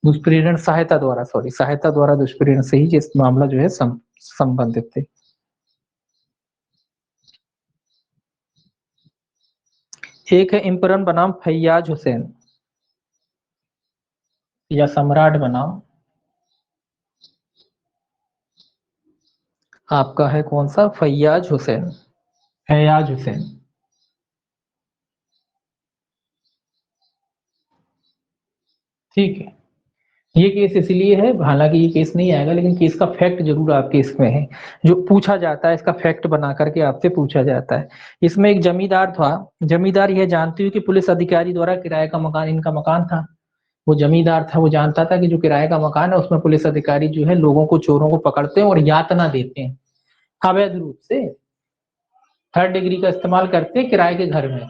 दुष्प्रेरण सहायता द्वारा, सॉरी सहायता द्वारा दुष्प्रेरण से ही जिस मामला जो है संबंधित थे। एक है इम्परन बनाम फैयाज हुसैन, या सम्राट बनाम, आपका है कौन सा, फैयाज हुसैन, फैयाज हुसैन। ठीक है, ये केस इसलिए है, हालांकि ये केस नहीं आएगा लेकिन केस का फैक्ट जरूर आपके इसमें है, जो पूछा जाता है इसका फैक्ट बना करके आपसे पूछा जाता है। इसमें एक जमींदार था, जमींदार यह जानती हुई कि पुलिस अधिकारी द्वारा किराए का मकान इनका मकान था, वो जमींदार था, वो जानता था कि जो किराए का मकान है उसमें पुलिस अधिकारी जो है लोगों को, चोरों को पकड़ते हैं और यातना देते हैं अवैध रूप से, थर्ड डिग्री का इस्तेमाल करते हैं किराए के घर में।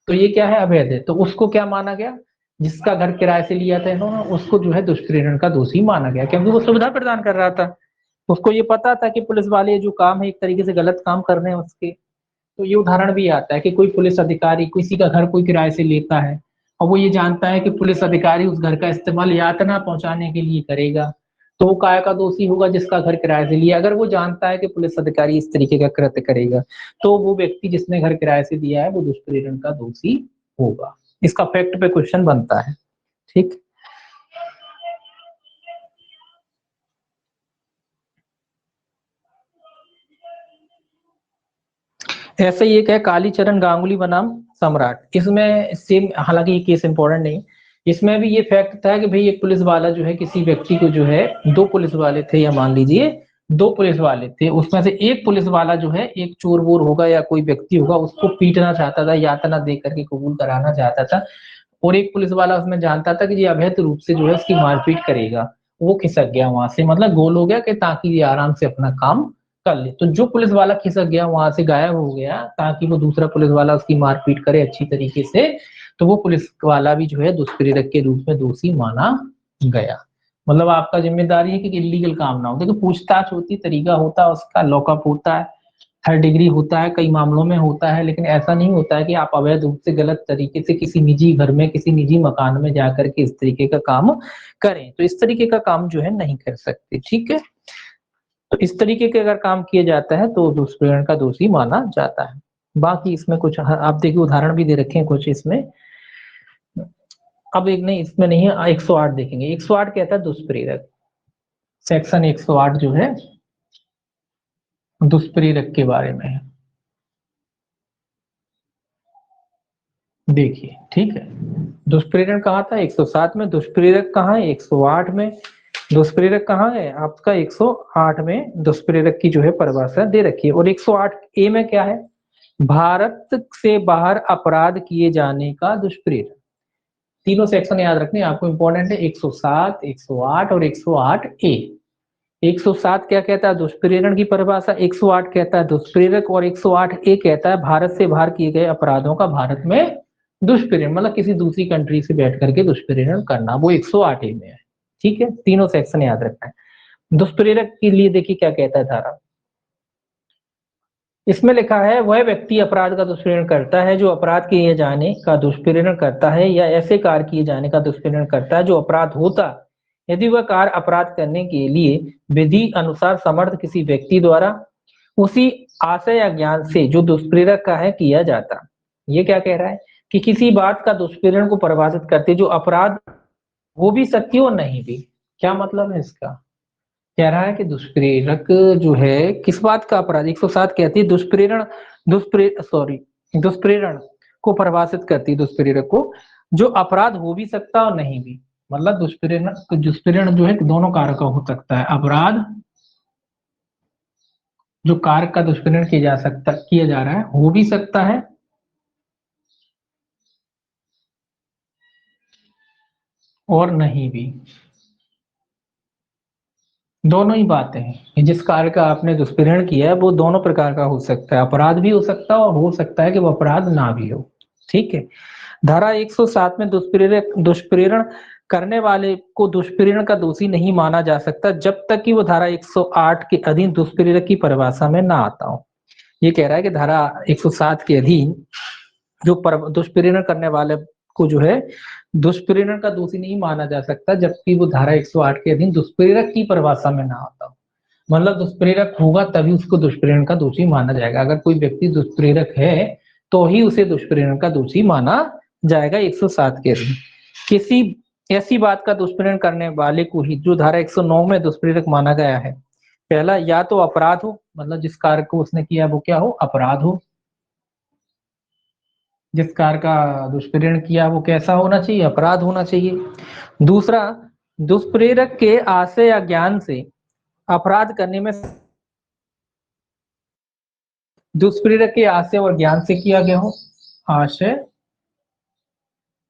तो ये क्या है, अवैध है। तो उसको क्या माना गया, जिसका घर किराए से लिया था इन्होंने, उसको जो है दुष्प्रेरण का दोषी माना गया, क्योंकि वो सुविधा प्रदान कर रहा था। उसको ये पता था कि पुलिस वाले जो काम है एक तरीके से गलत काम कर रहे हैं उसके। तो ये उदाहरण भी आता है कि कोई पुलिस अधिकारी किसी का घर कोई किराए से लेता है और वो ये जानता है कि पुलिस अधिकारी उस घर का इस्तेमाल यातना पहुंचाने के लिए करेगा, तो वो काय का दोषी होगा, जिसका घर किराए से लिया। अगर वो जानता है कि पुलिस अधिकारी इस तरीके का कृत्य करेगा, तो वो व्यक्ति जिसने घर किराए से दिया है वो दुष्प्रेरण का दोषी होगा। इसका फैक्ट पे क्वेश्चन बनता है। ठीक, ऐसे ही एक है कालीचरण गांगुली बनाम सम्राट। इसमें सेम, हालांकि ये केस इंपॉर्टेंट नहीं, इसमें भी ये फैक्ट था कि भाई एक पुलिस वाला जो है किसी व्यक्ति को जो है, दो पुलिस वाले थे या मान लीजिए दो पुलिस वाले थे, उसमें से एक पुलिस वाला जो है एक चोर वोर होगा या कोई व्यक्ति होगा उसको पीटना चाहता था, यातना दे करके कबूल कराना चाहता था, और एक पुलिस वाला उसमें जानता था कि ये अवैध रूप से जो है उसकी मारपीट करेगा। वो खिसक गया वहां से, मतलब गोल हो गया कि ताकि ये आराम से अपना काम कर ले। तो जो पुलिस वाला खिसक गया वहां से गायब हो गया ताकि वो दूसरा पुलिस वाला उसकी मारपीट करे अच्छी तरीके से, तो वो पुलिस वाला भी जो है दुष्प्रेरक के रूप में दोषी माना गया। मतलब आपका जिम्मेदारी है कि इलीगल काम ना हो। देखो पूछताछ होती, तरीका होता है उसका, लॉकअप होता है, थर्ड डिग्री होता है, कई मामलों में होता है, लेकिन ऐसा नहीं होता है कि आप अवैध रूप से गलत तरीके से किसी निजी घर में, किसी निजी मकान में जाकर के इस तरीके का काम करें। तो इस तरीके का काम जो है नहीं कर सकते। ठीक है, तो इस तरीके के अगर काम किया जाता है तो दुष्प्रेरण का दोषी माना जाता है। बाकी इसमें कुछ आप देखिए उदाहरण भी दे रखे हैं कुछ इसमें। अब एक नहीं, इसमें नहीं है, 108 देखेंगे। 108 कहता है दुष्प्रेरक, सेक्शन 108 जो है दुष्प्रेरक के बारे में है। देखिए ठीक है, दुष्प्रेरण कहाँ था 107 में, दुष्प्रेरक कहाँ है 108 में। दुष्प्रेरक कहाँ है आपका 108 में, दुष्प्रेरक की जो है परिभाषा दे रखी है। और 108 ए में क्या है, भारत से बाहर अपराध किए जाने का दुष्प्रेरण। तीनों सेक्शन याद रखने आपको, इंपॉर्टेंट है, 107, 108 और 108 ए। 107 क्या कहता है, दुष्प्रेरण की परिभाषा, 108 कहता है दुष्प्रेरक, और 108 ए कहता है भारत से बाहर किए गए अपराधों का भारत में दुष्प्रेरण, मतलब किसी दूसरी कंट्री से बैठ करके दुष्प्रेरण करना, वो 108 ए में है। ठीक है, तीनों सेक्शन याद रखना है। दुष्प्रेरक के लिए देखिए क्या कहता है धारा, इसमें लिखा है वह व्यक्ति अपराध का दुष्प्रेरण करता है जो अपराध किए जाने का दुष्प्रेरण करता है या ऐसे कार्य किए जाने का दुष्प्रेरण करता है जो अपराध होता, यदि वह कार्य अपराध करने के लिए विधि अनुसार समर्थ किसी व्यक्ति द्वारा उसी आशय या ज्ञान से जो दुष्प्रेरक का है किया जाता। ये क्या कह रहा है कि किसी बात का दुष्प्रेरण को परिभाषित करते जो अपराध हो भी सकती हो और नहीं भी। क्या मतलब है इसका, कह रहा है कि दुष्प्रेरक जो है किस बात का अपराध, 107 कहती है दुष्प्रेरण, दुष्प्रेरण को परिभाषित करती है, दुष्प्रेरक को जो अपराध हो भी सकता और नहीं भी। मतलब दुष्प्रेरण, दुष्प्रेरण जो है दोनों कारक का हो सकता है, अपराध जो कारक का दुष्प्रेरण किया जा सकता, किया जा रहा है, हो भी सकता है और नहीं भी। दोनों ही बातें हैं, जिस कार्य का आपने दुष्प्रेरण किया है वो दोनों प्रकार का हो सकता है, अपराध भी हो सकता है और हो सकता है कि वो अपराध ना भी हो। ठीक है, धारा 107 में दुष्प्रेरक, दुष्प्रेरण करने वाले को दुष्प्रेरण का दोषी नहीं माना जा सकता जब तक कि वो धारा 108 के अधीन दुष्प्रेरक की परिभाषा में ना आता हो। ये कह रहा है कि धारा 107 के अधीन जो दुष्प्रेरण करने वाले को जो है दुष्प्रेरण का दोषी नहीं माना जा सकता जबकि वो धारा 108 के अधीन दुष्प्रेरक की परिभाषा में ना आता हो। मतलब दुष्प्रेरक होगा तभी उसको दुष्प्रेरण का दोषी माना जाएगा। अगर कोई व्यक्ति दुष्प्रेरक है तो ही उसे दुष्प्रेरण का दोषी माना जाएगा 107 के अधीन। किसी ऐसी बात का दुष्प्रेरण करने वाले को ही जो धारा 109 में दुष्प्रेरक माना गया है, पहला या तो अपराध हो, मतलब जिस कार्य को उसने किया वो क्या हो, अपराध हो, जिस कार्य का दुष्प्रेरण किया वो कैसा होना चाहिए, अपराध होना चाहिए। दूसरा, दुष्प्रेरक के आशय या ज्ञान से अपराध करने में, दुष्प्रेरक के आशय और ज्ञान से किया गया हो, आशय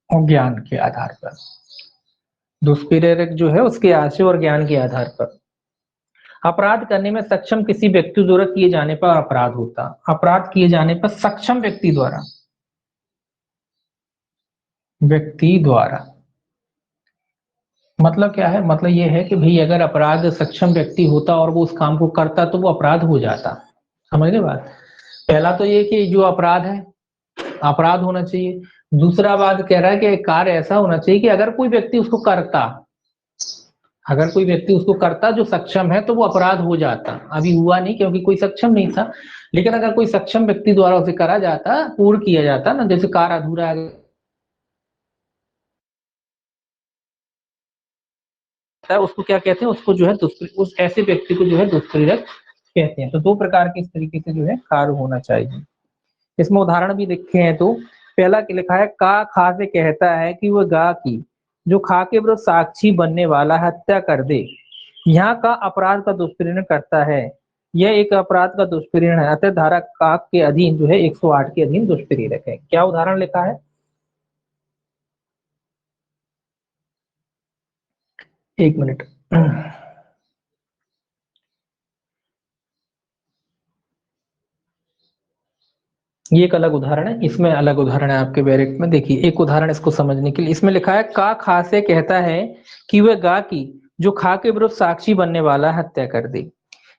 और ज्ञान के आधार पर। दुष्प्रेरक जो है उसके आशय और ज्ञान के आधार पर। अपराध करने में सक्षम किसी व्यक्ति द्वारा किए जाने पर अपराध होता। अपराध किए जाने पर सक्षम व्यक्ति द्वारा, व्यक्ति द्वारा मतलब क्या है, मतलब ये है कि भाई अगर अपराध सक्षम व्यक्ति होता और वो उस काम को करता तो वो अपराध हो जाता। समझ गए बात। पहला तो ये कि जो अपराध है अपराध होना चाहिए। दूसरा बात कह रहा है कि कार्य ऐसा होना चाहिए कि अगर कोई व्यक्ति उसको करता, अगर कोई व्यक्ति उसको करता जो सक्षम है तो वो अपराध हो जाता। अभी हुआ नहीं क्योंकि कोई सक्षम नहीं था, लेकिन अगर कोई सक्षम व्यक्ति द्वारा उसे करा जाता, पूर्ण किया जाता ना, जैसे कार्य अधूरा है उसको क्या कहते हैं, उसको जो है उस ऐसे व्यक्ति को जो है दुष्प्रेरक कहते हैं। तो दो प्रकार के इस तरीके से जो है कार्य होना चाहिए। इसमें उदाहरण भी लिखे हैं। तो पहला क्या लिखा है, का खा से कहता है कि वह गा की जो खा के विरुद्ध साक्षी बनने वाला हत्या कर दे, यहाँ का अपराध का दुष्प्रेरण करता है। यह एक अपराध का दुष्प्रेरण है, अतः धारा काक के अधीन जो है 108 के अधीन दुष्प्रेरक है। क्या उदाहरण लिखा है, एक मिनट। ये एक अलग उदाहरण है, इसमें अलग उदाहरण है आपके बैरेक्ट में। देखिए एक उदाहरण इसको समझने के लिए, इसमें लिखा है का खा से कहता है कि वह गा की जो खा के विरुद्ध साक्षी बनने वाला हत्या कर दे।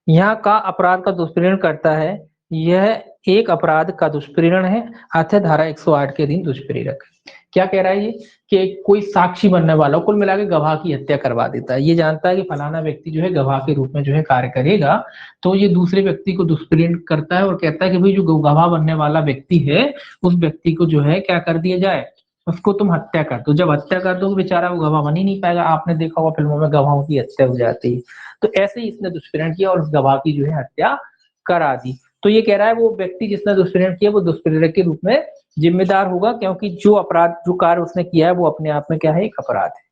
यहाँ का अपराध का दुष्प्रेरण करता है, यह एक अपराध का दुष्प्रेरण है, अतः धारा 108 के अधीन दुष्प्रेरक है। क्या कह रहा है ये कि कोई साक्षी बनने वाला कुल मिला के गवाह की हत्या करवा देता है। ये जानता है कि फलाना व्यक्ति जो है गवाह के रूप में जो है कार्य करेगा, तो ये दूसरे व्यक्ति को दुष्प्रेरण करता है और कहता है कि भाई जो गवाह बनने वाला व्यक्ति है उस व्यक्ति को जो है क्या कर दिया जाए, उसको तुम हत्या कर दो। जब हत्या कर दो बेचारा वो गवाह बन ही नहीं पाएगा। आपने देखा होगा फिल्मों में गवाहों की हत्या हो जाती है। तो ऐसे ही इसने दुष्प्रेरण किया और उस गवाह की जो है हत्या करा दी। तो ये कह रहा है वो व्यक्ति जिसने दुष्प्रेरण किया वो दुष्प्रेरक के रूप में जिम्मेदार होगा, क्योंकि जो अपराध जो कार्य उसने किया है वो अपने आप में क्या है, एक अपराध है।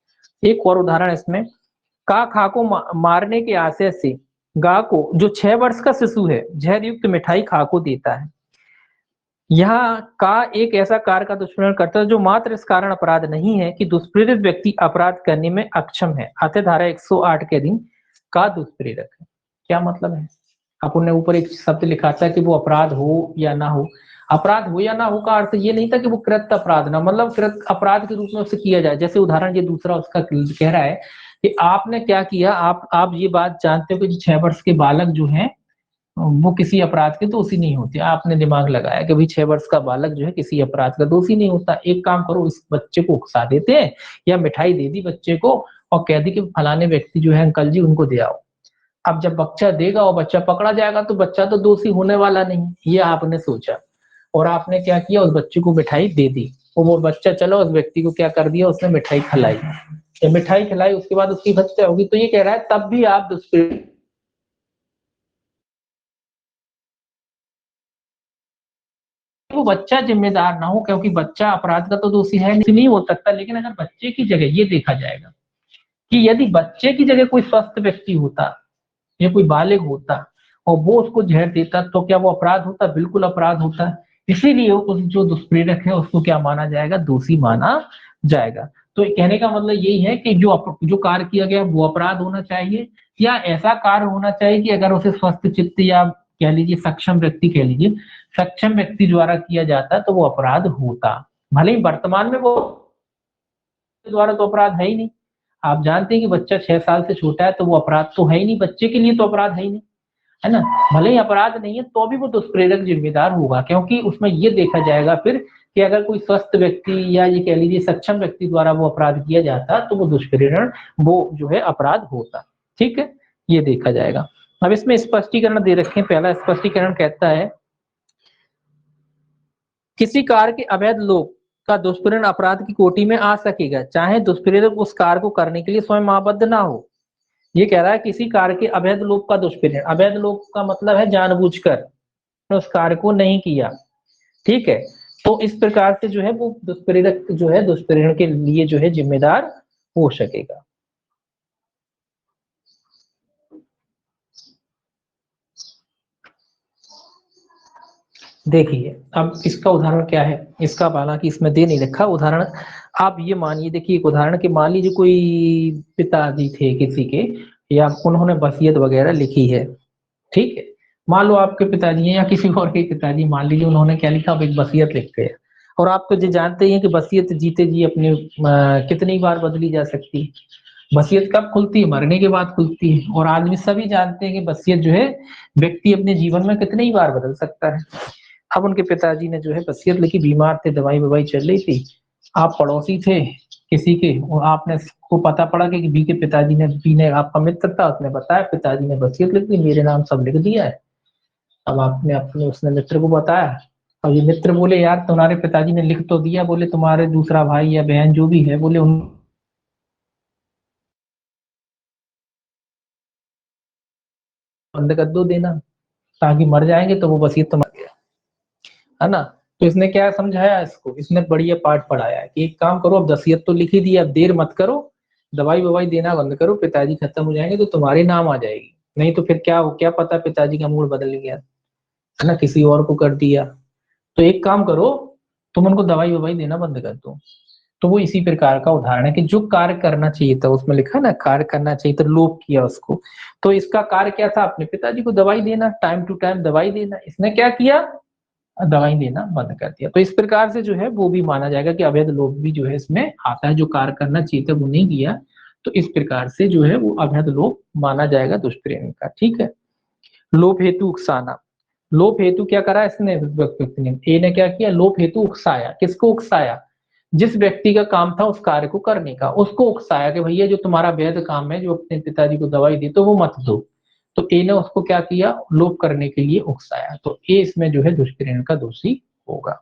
एक और उदाहरण इसमें, का खा को मारने के आशय से गा को जो 6 वर्ष का शिशु है जहर युक्त मिठाई खा को देता है। यहाँ का एक ऐसा कार्य का दुष्प्रेरण करता है जो मात्र इस कारण अपराध नहीं है कि दुष्प्रेरित व्यक्ति अपराध करने में अक्षम है, अतः धारा 108 के अधीन का दुष्प्रेरक है। क्या मतलब है, अपन ने ऊपर एक शब्द लिखा था कि वो अपराध हो या ना हो। अपराध हो या ना हो का अर्थ ये नहीं था कि वो कृत अपराध ना, मतलब कृत अपराध के रूप में उसे किया जाए। जैसे उदाहरण ये दूसरा उसका कह रहा है कि आपने क्या किया, आप ये बात जानते हो कि जो 6 वर्ष के बालक जो है वो किसी अपराध के दोषी नहीं होते। आपने दिमाग लगाया कि भाई 6 वर्ष का बालक जो है किसी अपराध का दोषी नहीं होता। एक काम करो, इस बच्चे को उकसा देते हैं या मिठाई दे दी बच्चे को और कह दी कि फलाने व्यक्ति जो है अंकल जी उनको दे आओ। अब जब बच्चा देगा और बच्चा पकड़ा जाएगा तो बच्चा तो दोषी होने वाला नहीं, ये आपने सोचा और आपने क्या किया, उस बच्चे को मिठाई दे दी। और वो बच्चा चलो उस व्यक्ति को क्या कर दिया, उसने मिठाई खिलाई। जब मिठाई खिलाई उसके बाद उसकी हत्या होगी, तो ये कह रहा है तब भी आप दुष्प्रेरण, वो बच्चा जिम्मेदार ना हो, क्योंकि बच्चा अपराध का तो दोषी है नहीं हो सकता। लेकिन अगर बच्चे की जगह ये देखा जाएगा कि यदि बच्चे की जगह कोई स्वस्थ व्यक्ति होता या कोई बालिग होता और वो उसको जहर देता तो क्या वो अपराध होता, बिल्कुल अपराध होता। इसीलिए उस जो दुष्प्रेरक है उसको क्या माना जाएगा, दोषी माना जाएगा। तो कहने का मतलब यही है कि जो कार्य किया गया वो अपराध होना चाहिए, या ऐसा कार्य होना चाहिए कि अगर उसे स्वस्थ चित्त या कह लीजिए सक्षम व्यक्ति कह लीजिए, सक्षम व्यक्ति द्वारा किया जाता तो वो अपराध होता। भले ही वर्तमान में वो द्वारा तो अपराध है ही नहीं। आप जानते हैं कि बच्चा 6 साल से छोटा है तो वो अपराध तो है ही नहीं, बच्चे के लिए तो अपराध है ही नहीं, है ना। भले ही अपराध नहीं है तो भी वो दुष्प्रेरक जिम्मेदार होगा, क्योंकि उसमें ये देखा जाएगा फिर कि अगर कोई स्वस्थ व्यक्ति या ये कह लीजिए सक्षम व्यक्ति द्वारा वो अपराध किया जाता तो वो दुष्प्रेरण वो जो है अपराध होता। ठीक है, ये देखा जाएगा। अब इसमें स्पष्टीकरण दे रखे हैं। पहला स्पष्टीकरण कहता है किसी कार्य के अवैध लोभ का दुष्प्रेरण अपराध की कोटि में आ सकेगा चाहे दुष्प्रेरक उस कार्य को करने के लिए स्वयं आबद्ध ना हो। ये कह रहा है किसी कार्य के अवैध लोभ का दुष्प्रेरण, अवैध लोभ का मतलब है जानबूझकर उस कार्य को नहीं किया। ठीक है, तो इस प्रकार से जो है वो दुष्प्रेरक जो है दुष्प्रेरण के लिए जो है जिम्मेदार हो सकेगा। देखिए अब इसका उदाहरण क्या है, इसका हालांकि इसमें दे नहीं रखा उदाहरण। आप ये मानिए, देखिए एक उदाहरण के मान लीजिए कोई पिताजी थे किसी के, या उन्होंने वसीयत वगैरह लिखी है, ठीक है। मान लो आपके पिताजी हैं या किसी और के पिताजी, मान लीजिए उन्होंने क्या लिखा, अब एक वसीयत लिख गए। और आप तो ये जानते ही हैं कि वसीयत जीते जी अपने कितनी बार बदली जा सकती है। वसीयत कब खुलती है, मरने के बाद खुलती है। और आदमी सभी जानते हैं कि वसीयत जो है व्यक्ति अपने जीवन में कितनी बार बदल सकता है। अब उनके पिताजी ने जो है वसीयत लिखी, बीमार थे, दवाई ववाई चल रही थी, आप पड़ोसी थे किसी के, और आपने को पता पड़ा कि बी के पिताजी ने, बी ने आपका मित्र था, उसने बताया पिताजी ने वसीयत लिख दी, मेरे नाम सब लिख दिया है। अब आपने अपने उसने मित्र को बताया, अब ये मित्र बोले यार तुम्हारे पिताजी ने लिख तो दिया, बोले तुम्हारे दूसरा भाई या बहन जो भी है, बोले उन बंद कर दो देना, ताकि मर जाएंगे तो वो वसीयत तो मर गया, है ना। तो इसने क्या समझाया इसको, इसने बढ़िया पाठ पढ़ाया है कि एक काम करो, अब वसीयत तो लिखी दी, अब देर मत करो, दवाई ववाई देना बंद करो, पिताजी खत्म हो जाएंगे तो तुम्हारे नाम आ जाएगी, नहीं तो फिर क्या हो, क्या पता पिताजी का मूड बदल गया, है ना, किसी और को कर दिया। तो एक काम करो, तुम उनको दवाई ववाई देना बंद कर दो। तो वो इसी प्रकार का उदाहरण है कि जो कार्य करना चाहिए था, उसमें लिखा ना कार्य करना चाहिए था, लोप किया उसको। तो इसका कार्य क्या था, अपने पिताजी को दवाई देना, टाइम टू टाइम दवाई देना, इसने क्या किया, दवाई देना बंद कर दिया। तो इस प्रकार से जो है वो भी माना जाएगा कि अवैध लोप भी जो है इसमें आता है, जो कार्य करना चाहिए था वो नहीं किया, तो इस प्रकार से जो है वो अवैध लोप माना जाएगा दुष्प्रेरण का, ठीक है। लोप हेतु उकसाना, लोप हेतु क्या करा इसने, व्यक्ति ने, ए ने क्या किया, लोप हेतु उकसाया, किसको उकसाया, जिस व्यक्ति का काम था उस कार्य को करने का, उसको उकसाया कि भैया जो तुम्हारा वैध काम है, जो अपने पिताजी को दवाई दी, तो वो मत दो। तो ए ने उसको क्या किया, लोप करने के लिए उकसाया, तो ए इसमें जो है दुष्प्रेरण का दोषी होगा।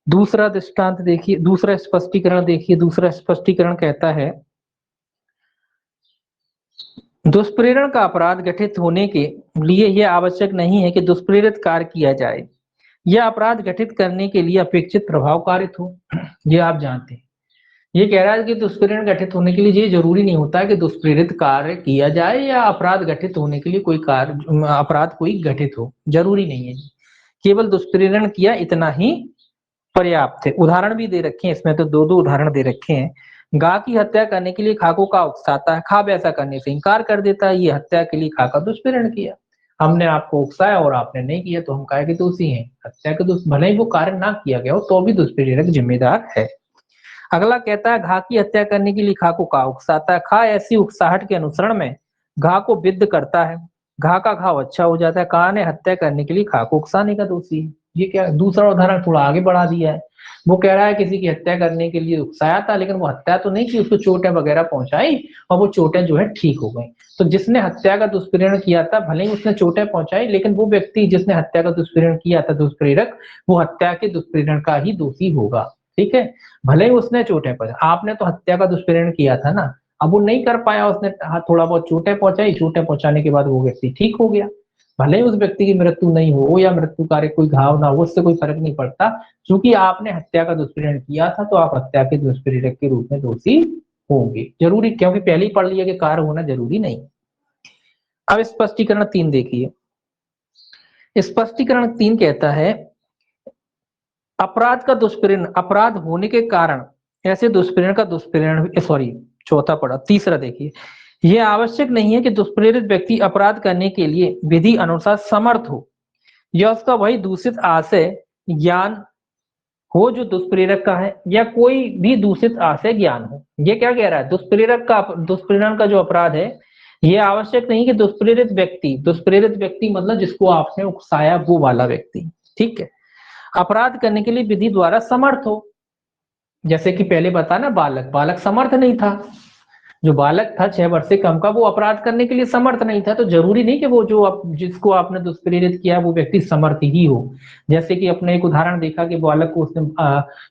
दूसरा दृष्टांत देखिए, दूसरा स्पष्टीकरण देखिए, दूसरा स्पष्टीकरण कहता है दुष्प्रेरण का अपराध घटित होने के लिए यह आवश्यक नहीं है कि दुष्प्रेरित कार्य किया जाए, यह अपराध घटित करने के लिए अपेक्षित प्रभाव कारित हो। ये आप जानते हैं, ये कह रहा है कि दुष्प्रेरण घटित होने के लिए ये जरूरी नहीं होता है कि दुष्प्रेरित कार्य किया जाए या अपराध घटित होने के लिए कोई कार्य, अपराध कोई घटित हो, जरूरी नहीं है। केवल दुष्प्रेरण किया इतना ही पर्याप्त है। उदाहरण भी दे रखे हैं इसमें, तो दो दो उदाहरण दे रखे हैं। गा की हत्या करने के लिए खा को का उकसाता है, खा वैसा करने से इनकार कर देता है, ये हत्या के लिए खा का दुष्प्रेरण किया। हमने आपको उकसाया और आपने नहीं किया, तो हम काहे के दोषी हैं, हत्या के दोष, भले ही वो कार्य ना किया गया हो तो भी दुष्प्रेरक जिम्मेदार है। अगला कहता है घा की हत्या करने के लिए खा को का उकसाता है, खा ऐसी उकसाहट के अनुसरण में घा को विद्ध करता है, घा का घाव अच्छा हो जाता है, का ने हत्या करने के लिए खा को उकसाने का दोषी है। ये क्या, दूसरा उदाहरण थोड़ा आगे बढ़ा दिया है। वो कह रहा है किसी की हत्या करने के लिए उकसाया था, लेकिन वो हत्या तो नहीं की, उसको चोटें वगैरह पहुंचाई और वो चोटें जो है ठीक हो गई। तो जिसने हत्या का दुष्प्रेरण किया था, भले ही उसने चोटें पहुंचाई, लेकिन वो व्यक्ति जिसने हत्या का दुष्प्रेरण किया था, दुष्प्रेरक, वो हत्या के दुष्प्रेरण का ही दोषी होगा, ठीक है। भले ही उसने चोटें पहुंचाई, आपने तो हत्या का दुष्प्रेरण किया था ना, अब वो नहीं कर पाया, उसने थोड़ा बहुत चोटें पहुंचाई, चोटें पहुंचाने के बाद वो व्यक्ति ठीक हो गया, भले ही उस व्यक्ति की मृत्यु नहीं हो या मृत्यु कारक कोई घाव ना हो, उससे कोई फर्क नहीं पड़ता, क्योंकि आपने हत्या का दुष्प्रेरण किया था, तो आप हत्या के दुष्प्रेरक के रूप में दोषी होंगे, जरूरी, क्योंकि पहले ही पढ़ लिया कि कार्य होना जरूरी नहीं। अब स्पष्टीकरण 3 देखिए, स्पष्टीकरण 3 कहता है अपराध का दुष्प्रेरण, अपराध होने के कारण ऐसे दुष्प्रेरण का दुष्प्रेरण, सॉरी चौथा पढ़ा, तीसरा देखिए, यह आवश्यक नहीं है कि दुष्प्रेरित व्यक्ति अपराध करने के लिए विधि अनुसार समर्थ हो या उसका वही दूषित आशय ज्ञान हो जो दुष्प्रेरक का है, या कोई भी दूषित आशय ज्ञान हो। ये क्या कह रहा है, दुष्प्रेरक का, दुष्प्रेरण का जो अपराध है, ये आवश्यक नहीं कि दुष्प्रेरित व्यक्ति, दुष्प्रेरित व्यक्ति मतलब जिसको आपने उकसाया वो वाला व्यक्ति, ठीक है, अपराध करने के लिए विधि द्वारा समर्थ हो। जैसे कि पहले बता ना, बालक, बालक समर्थ नहीं था, जो बालक था 6 वर्ष से कम का, वो अपराध करने के लिए समर्थ नहीं था, तो जरूरी नहीं कि वो जो जिसको आपने दुष्प्रेरित किया वो व्यक्ति समर्थ ही हो। जैसे कि अपने एक उदाहरण देखा कि बालक को उसने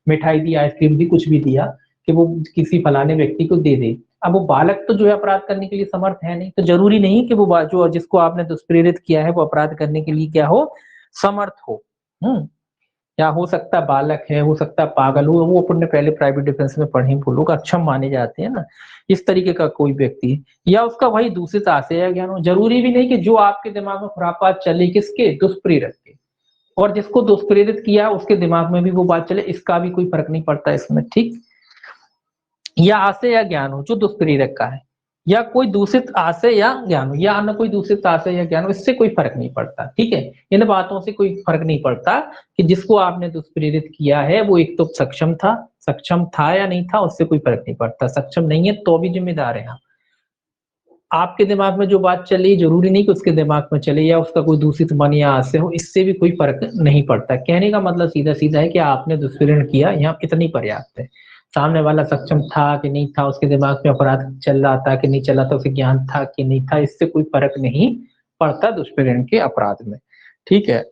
मिठाई दी, आइसक्रीम दी, कुछ भी दिया कि वो किसी फलाने व्यक्ति को दे दे, अब वो बालक तो जो है अपराध करने के लिए समर्थ है नहीं, तो जरूरी नहीं कि वो जो जिसको आपने दुष्प्रेरित किया है वो अपराध करने के लिए क्या हो, समर्थ हो। या हो सकता है बालक है, हो सकता है पागल हो, वो अपन ने पहले प्राइवेट डिफेंस में पढ़े, वो लोग अक्षम माने जाते हैं ना, इस तरीके का कोई व्यक्ति, या उसका वही दूषित आशय या ज्ञान हो। जरूरी भी नहीं कि जो आपके दिमाग में खुरापात चले किसके, दुष्प्रेरक के, और जिसको दुष्प्रेरित किया उसके दिमाग में भी वो बात चले, इसका भी कोई फर्क नहीं पड़ता इसमें, ठीक। या आशय या ज्ञान हो जो दुष्प्रेरक का है, या कोई दूषित आशय या ज्ञान हो, या अन्य कोई दूषित आशय या ज्ञान हो, इससे कोई फर्क नहीं पड़ता, ठीक है। इन बातों से कोई फर्क नहीं पड़ता कि जिसको आपने दुष्प्रेरित किया है वो एक तो सक्षम था या नहीं था, उससे कोई फर्क नहीं पड़ता। सक्षम नहीं है तो भी जिम्मेदार है। आपके दिमाग में जो बात चली जरूरी नहीं कि उसके दिमाग में चले, या उसका कोई दूषित मन या आशय हो, इससे भी कोई फर्क नहीं पड़ता। कहने का मतलब सीधा सीधा है कि आपने दुष्प्रेरण किया, यहाँ इतनी पर्याप्त है। सामने वाला सक्षम था कि नहीं था, उसके दिमाग में अपराध चल रहा था कि नहीं चला था, उसे ज्ञान था कि नहीं था, इससे कोई फर्क नहीं पड़ता दुष्प्रेरण के अपराध में, ठीक है।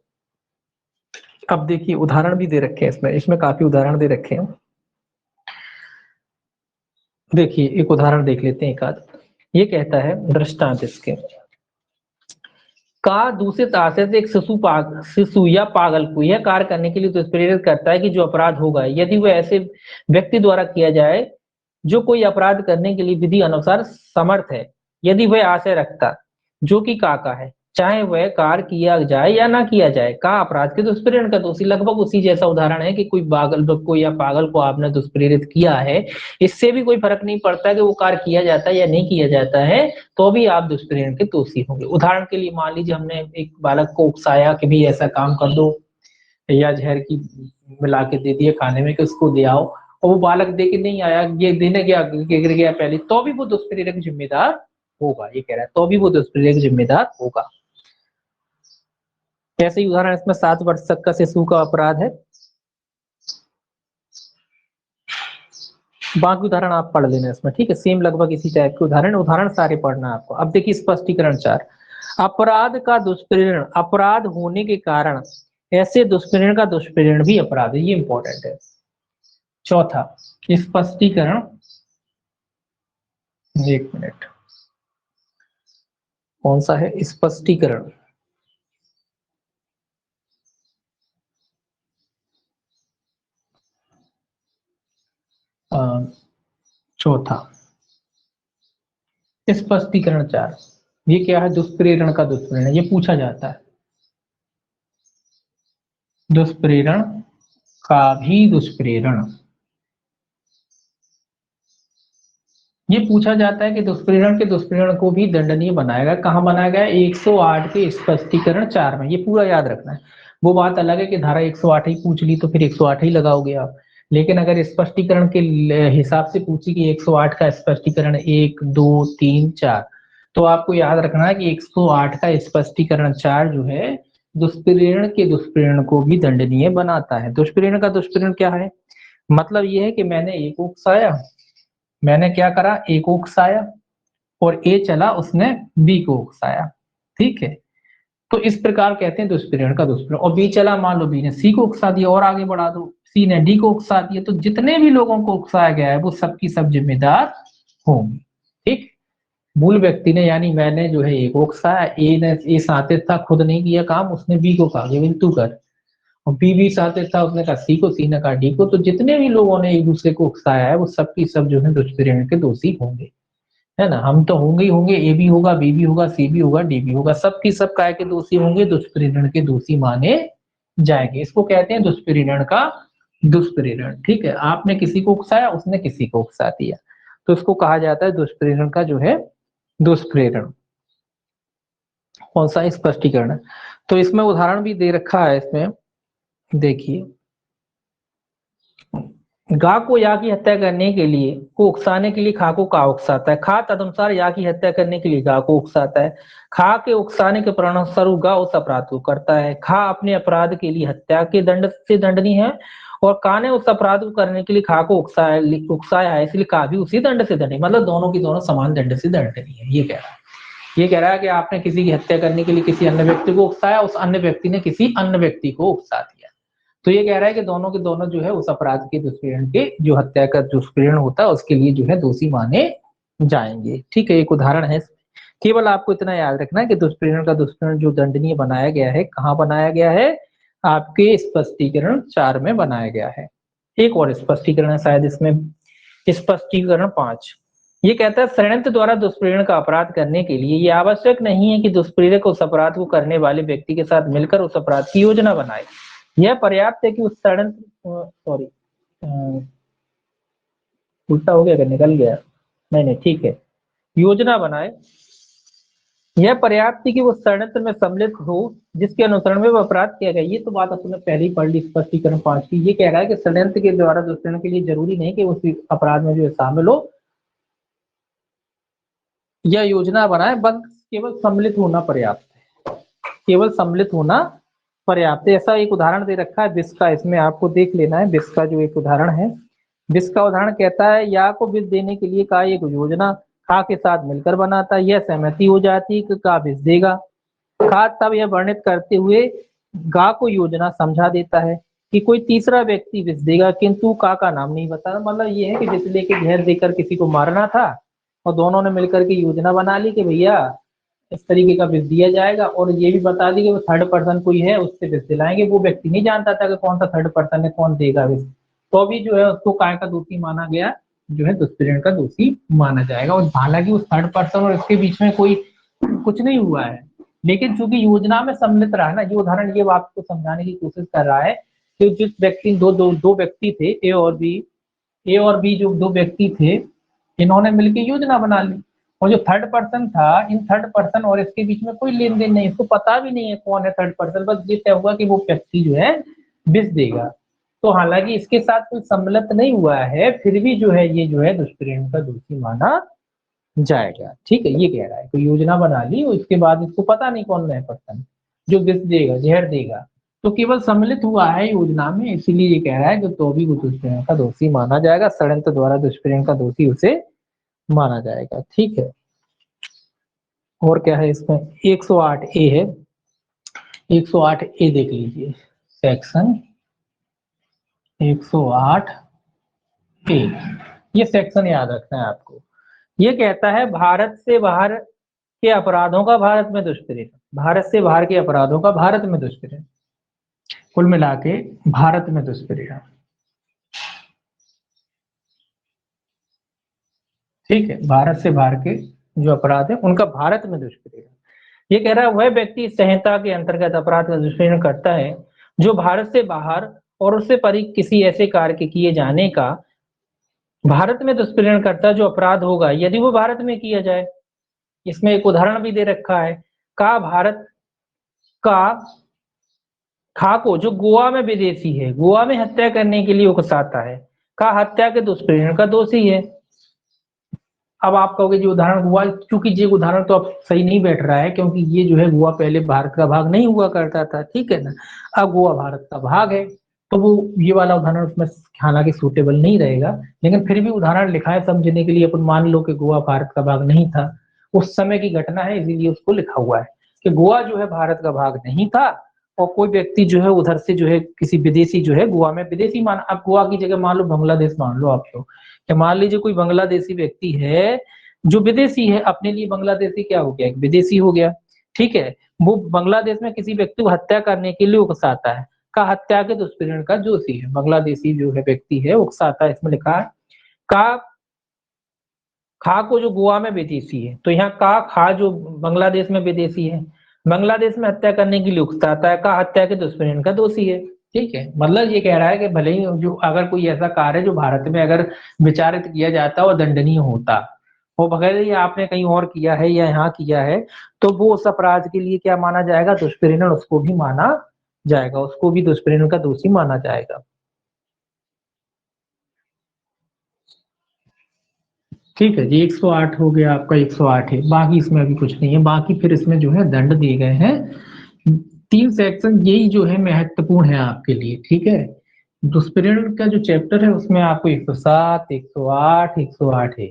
अब देखिए उदाहरण भी दे रखे हैं इसमें, काफी उदाहरण दे रखे हैं। देखिए एक उदाहरण देख लेते हैं एक आध। ये कहता है दृष्टांत इसके, का दूषित आशय से एक शिशु या पागल को यह कार्य करने के लिए दुष्प्रेरित करता है कि जो अपराध होगा यदि वह ऐसे व्यक्ति द्वारा किया जाए जो कोई अपराध करने के लिए विधि अनुसार समर्थ है, यदि वह आशय रखता जो कि काका है, चाहे वह कार्य किया जाए या ना किया जाए, का अपराध के दुष्प्रेरण का दोषी। लगभग उसी जैसा उदाहरण है कि कोई पागल को या पागल को आपने दुष्प्रेरित किया है, इससे भी कोई फर्क नहीं पड़ता कि वो कार्य किया जाता है या नहीं किया जाता है, तो भी आप दुष्प्रेरण के दोषी होंगे। उदाहरण के लिए मान लीजिए हमने एक बालक को उकसाया कि भी ऐसा काम कर दो, या जहर की मिला के दे दिए खाने में कि उसको दे आओ, और वो बालक दे के नहीं आया, ये देने गया गिर गया पहले, तो भी वो दुष्प्रेरक जिम्मेदार होगा। ये कह रहा है तो भी वो दुष्प्रेरक जिम्मेदार होगा। ऐसे ही उदाहरण इसमें 7 वर्ष तक का शिशु का अपराध है। बाकी उदाहरण आप पढ़ लेना इसमें, ठीक है। सेम लगभग इसी टाइप के उदाहरण सारे पढ़ना आपको। अब देखिए स्पष्टीकरण 4, अपराध का दुष्प्रेरण, अपराध होने के कारण ऐसे दुष्प्रेरण का दुष्प्रेरण भी अपराध है, ये इंपॉर्टेंट है। चौथा स्पष्टीकरण, एक मिनट, कौन सा है स्पष्टीकरण, चौथा स्पष्टीकरण 4। ये क्या है, दुष्प्रेरण का दुष्प्रेरण, ये पूछा जाता है। दुष्प्रेरण का भी दुष्प्रेरण, ये पूछा जाता है कि दुष्प्रेरण के दुष्प्रेरण को भी दंडनीय बनाया गया। कहाँ बनाया गया? 108 के स्पष्टीकरण 4 में। ये पूरा याद रखना है। वो बात अलग है कि धारा 108 ही पूछ ली तो फिर 108 ही लगाओगे आप, लेकिन अगर स्पष्टीकरण के हिसाब से पूछी कि 108 का स्पष्टीकरण 1 2 3 4, तो आपको याद रखना है कि 108 का स्पष्टीकरण 4 जो है दुष्प्रेरण के दुष्प्रेरण को भी दंडनीय बनाता है। दुष्प्रेरण का दुष्प्रेरण क्या है? मतलब ये है कि मैंने एक उकसाया, मैंने क्या करा, ए को उकसाया, और ए चला उसने बी को उकसाया, ठीक है। तो इस प्रकार कहते हैं दुष्प्रेरण का दुष्प्रेरण। और बी चला, मान लो बी ने सी को उकसा दिया, और आगे बढ़ा दो सी ने डी को उकसा दिया, तो जितने भी लोगों को उकसाया गया है वो सबकी सब जिम्मेदार होंगे, ठीक। मूल व्यक्ति ने यानी मैंने जो है ए को उकसाया, ए ने ए साथित था, खुद नहीं किया काम, उसने बी को कहा कि तू कर, और बी भी साथित था, उसने कहा सी को, सी ने कहा डी को। तो जितने भी लोगों ने एक दूसरे को उकसाया है वो सबकी सब जो है दुष्प्रेरण के दोषी होंगे, है ना। हम तो होंगे ही होंगे, ए भी होगा, बी भी होगा, सी भी होगा, डी भी होगा, सबकी सब काय के दोषी होंगे, दुष्प्रेरण के दोषी माने जाएंगे। इसको कहते हैं दुष्प्रेरण का दुष्प्रेरण, ठीक है। आपने किसी को उकसाया, उसने किसी को उकसा दिया, तो इसको कहा जाता है दुष्प्रेरण का जो है दुष्प्रेरण। कौन सा स्पष्टीकरण है? तो इसमें उदाहरण भी दे रखा है इसमें, देखिए गा को या की हत्या करने के लिए को उकसाने के लिए खा को का उकसाता है, खा तदनुसार या की हत्या करने के लिए गा को उकसाता है, खा के उकसाने के परिणाम स्वरूप गा उस अपराध को करता है। खा अपने अपराध के लिए हत्या के दंड से दंडनीय है, और का ने उस अपराध को करने के लिए खा को उकसाया है, इसलिए का भी उसी दंड से दंडनीय, मतलब दोनों की दोनों समान दंड से दंडनीय है। ये कह रहा है, ये कह रहा है कि आपने किसी की हत्या करने के लिए किसी अन्य व्यक्ति को उकसाया, उस अन्य व्यक्ति ने किसी अन्य व्यक्ति को उकसा दिया, तो ये कह रहा है कि दोनों के दोनों जो है उस अपराध के दुष्प्रेरण के, जो हत्या का दुष्प्रेरण होता है उसके लिए जो है दोषी माने जाएंगे, ठीक है। एक उदाहरण है, केवल आपको इतना याद रखना है कि दुष्प्रेरण का दुष्प्रेरण जो दंडनीय बनाया गया है, कहाँ बनाया गया है? आपके स्पष्टीकरण 4 में बनाया गया है। एक और स्पष्टीकरण है शायद इसमें, स्पष्टीकरण 5। ये कहता है षड्यंत्र द्वारा दुष्प्रेरण का अपराध करने के लिए ये आवश्यक नहीं है कि दुष्प्रेरक उस अपराध को करने वाले व्यक्ति के साथ मिलकर उस अपराध की योजना बनाए। यह पर्याप्त है कि उस षड्यंत्र सॉरी उल्टा हो गया, अगर निकल गया, नहीं ठीक है, योजना बनाए। यह पर्याप्त है कि वो षड्यंत्र में सम्मिलित हो जिसके अनुसरण में वो अपराध किया गया। ये तो बात अपने पहले ही पढ़ ली, स्पष्टीकरण 5 की। ये कह रहा है कि षड्यंत्र के द्वारा दुष्प्रेरण के लिए जरूरी नहीं कि उस अपराध में जो है शामिल हो या योजना बनाए, बस केवल सम्मिलित होना पर्याप्त है, केवल सम्मिलित होना पर्याप्त है। ऐसा एक उदाहरण दे रखा है विष का, इसमें आपको देख लेना है विष का जो एक उदाहरण है। विष का उदाहरण कहता है या को विष देने के लिए का एक योजना खा के साथ मिलकर बनाता है, यह सहमति हो जाती है कि का विष देगा। खा तब यह वर्णित करते हुए गा को योजना समझा देता है कि कोई तीसरा व्यक्ति विष देगा, किंतु का नाम नहीं बता। मतलब ये है कि विष लेके जहर देकर किसी को मारना था और दोनों ने मिलकर के योजना बना ली कि भैया इस तरीके का विष दिया जाएगा, और ये भी बता दी कि वो थर्ड पर्सन कोई है उससे विष दिलाएंगे। वो व्यक्ति नहीं जानता था कि कौन सा थर्ड पर्सन है, कौन देगा विष, तो भी जो है उसको काय का दोषी माना गया, जो है दुष्प्रेरण का दोषी माना जाएगा। और हालांकि उस थर्ड पर्सन और इसके बीच में कोई कुछ नहीं हुआ है, लेकिन चूंकि योजना में सम्मिलित रहा ना, ये उदाहरण ये बात को समझाने की कोशिश कर रहा है कि जिस व्यक्ति दो व्यक्ति थे ए और बी जो दो व्यक्ति थे, इन्होंने मिलकर योजना बना ली, और जो थर्ड पर्सन था, इन थर्ड पर्सन और इसके बीच में कोई लेन देन नहीं, इसको पता भी नहीं है कौन है थर्ड पर्सन, बस ये तय हुआ कि वो व्यक्ति जो है विष देगा। तो हालांकि इसके साथ कोई सम्मिलित नहीं हुआ है, फिर भी जो है ये जो है दुष्प्रेरण का दोषी माना जाएगा। ठीक है, ये कह रहा है कोई योजना बना ली और इसके बाद इसको पता नहीं कौन है पर्सन जो विष देगा, जहर देगा, तो केवल सम्मिलित हुआ है योजना में, इसीलिए ये कह रहा है कि तो भी वो दुष्प्रेरण का दोषी माना जाएगा, षड्यंत्र द्वारा दुष्प्रेरण का दोषी उसे माना जाएगा। ठीक है, और क्या है इसमें, 108 ए है, 108 ए देख लीजिए, सेक्शन 108 ए, ये सेक्शन याद रखना है आपको। ये कहता है भारत से बाहर के अपराधों का भारत में दुष्प्रेरण, भारत से बाहर के अपराधों का भारत में दुष्प्रेरण, कुल मिला के भारत में दुष्प्रेरण। ठीक है, भारत से बाहर के जो अपराध है उनका भारत में दुष्प्रेरण। ये कह रहा है वह व्यक्ति संहिता के अंतर्गत अपराध का दुष्प्रेरण करता है जो भारत से बाहर और उससे परे किसी ऐसे कार्य के किए जाने का भारत में दुष्प्रेरण करता है जो अपराध होगा यदि वो भारत में किया जाए। इसमें एक उदाहरण भी दे रखा है, का भारत का खा को जो गोवा में विदेशी है, गोवा में हत्या करने के लिए उकसाता है, का हत्या के दुष्प्रेरण का दोषी है। अब आप कहोगे जो उदाहरण गोवा, क्योंकि ये उदाहरण तो अब सही नहीं बैठ रहा है, क्योंकि ये जो है गोवा पहले भारत का भाग नहीं हुआ करता था, ठीक है ना, अब गोवा भारत का भाग है, तो वो ये वाला उदाहरण उसमें हालांकि सूटेबल नहीं रहेगा, लेकिन फिर भी उदाहरण लिखा है समझने के लिए। अपन मान लो कि गोवा भारत का भाग नहीं था, उस समय की घटना है, इसीलिए उसको लिखा हुआ है कि गोवा जो है भारत का भाग नहीं था, और कोई व्यक्ति जो है उधर से जो है किसी विदेशी जो है गोवा में विदेशी मान, अब गोवा की जगह मान लो बांग्लादेश मान लो आप लोग, कि मान लीजिए कोई बांग्लादेशी व्यक्ति है जो विदेशी है, अपने लिए बांग्लादेशी क्या हो गया, एक विदेशी हो गया, ठीक है, वो बांग्लादेश में किसी व्यक्ति को हत्या करने के लिए उकसाता है, का हत्या के दुष्प्रेरण का दोषी है। बांग्लादेशी जो है व्यक्ति है उकसाता है, इसमें लिखा है का खा को जो गोवा में विदेशी है, तो यहाँ का खा जो बांग्लादेश में विदेशी है, बांग्लादेश में हत्या करने के लिए उकसाता है, का हत्या के दुष्प्रेरण का दोषी है। ठीक है, मतलब ये कह रहा है कि भले ही जो अगर कोई ऐसा कार्य है जो भारत में अगर विचारित किया जाता और दंडनीय होता, वो बगैर ही आपने कहीं और किया है या यहाँ किया है, तो वो उस अपराध के लिए क्या माना जाएगा, दुष्प्रेरण, उसको भी माना जाएगा, उसको भी दुष्प्रेरण का दोषी माना जाएगा। ठीक है जी, 108 हो गया आपका, 108 है, बाकी इसमें अभी कुछ नहीं है, बाकी फिर इसमें जो है दंड दिए गए हैं, 3 सेक्शन यही जो है महत्वपूर्ण है आपके लिए। ठीक है, दुष्प्रेरण का जो चैप्टर है उसमें आपको 107, 108, 108 है,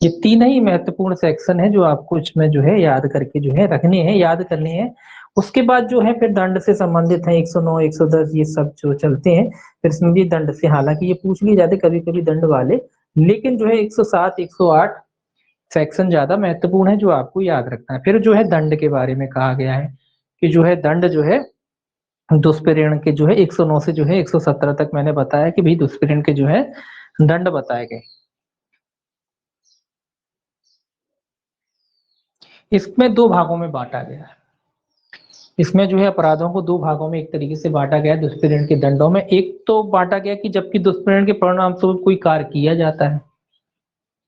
ये 3 ही महत्वपूर्ण सेक्शन है जो आपको इसमें जो है याद करके जो है रखने हैं, याद करने हैं। उसके बाद जो है फिर दंड से संबंधित है 109, 110 ये सब जो चलते हैं, फिर इसमें भी दंड से, हालांकि ये पूछ लिए जाते कभी कभी दंड वाले, लेकिन जो है 107, 108 सेक्शन ज्यादा महत्वपूर्ण है जो आपको याद रखना है। फिर जो है दंड के बारे में कहा गया है कि जो है दंड जो है दुष्प्रेरण के जो है 109 से जो है 117 तक मैंने बताया कि भाई दुष्प्रेरण के जो है दंड बताए गए। इसमें दो भागों में बांटा गया है। इसमें जो है अपराधों को दो भागों में एक तरीके से बांटा गया है दुष्प्रेरण के दंडों में। एक तो बांटा गया कि जबकि दुष्प्रेरण के परिणाम स्वरूप कोई कार्य किया जाता है,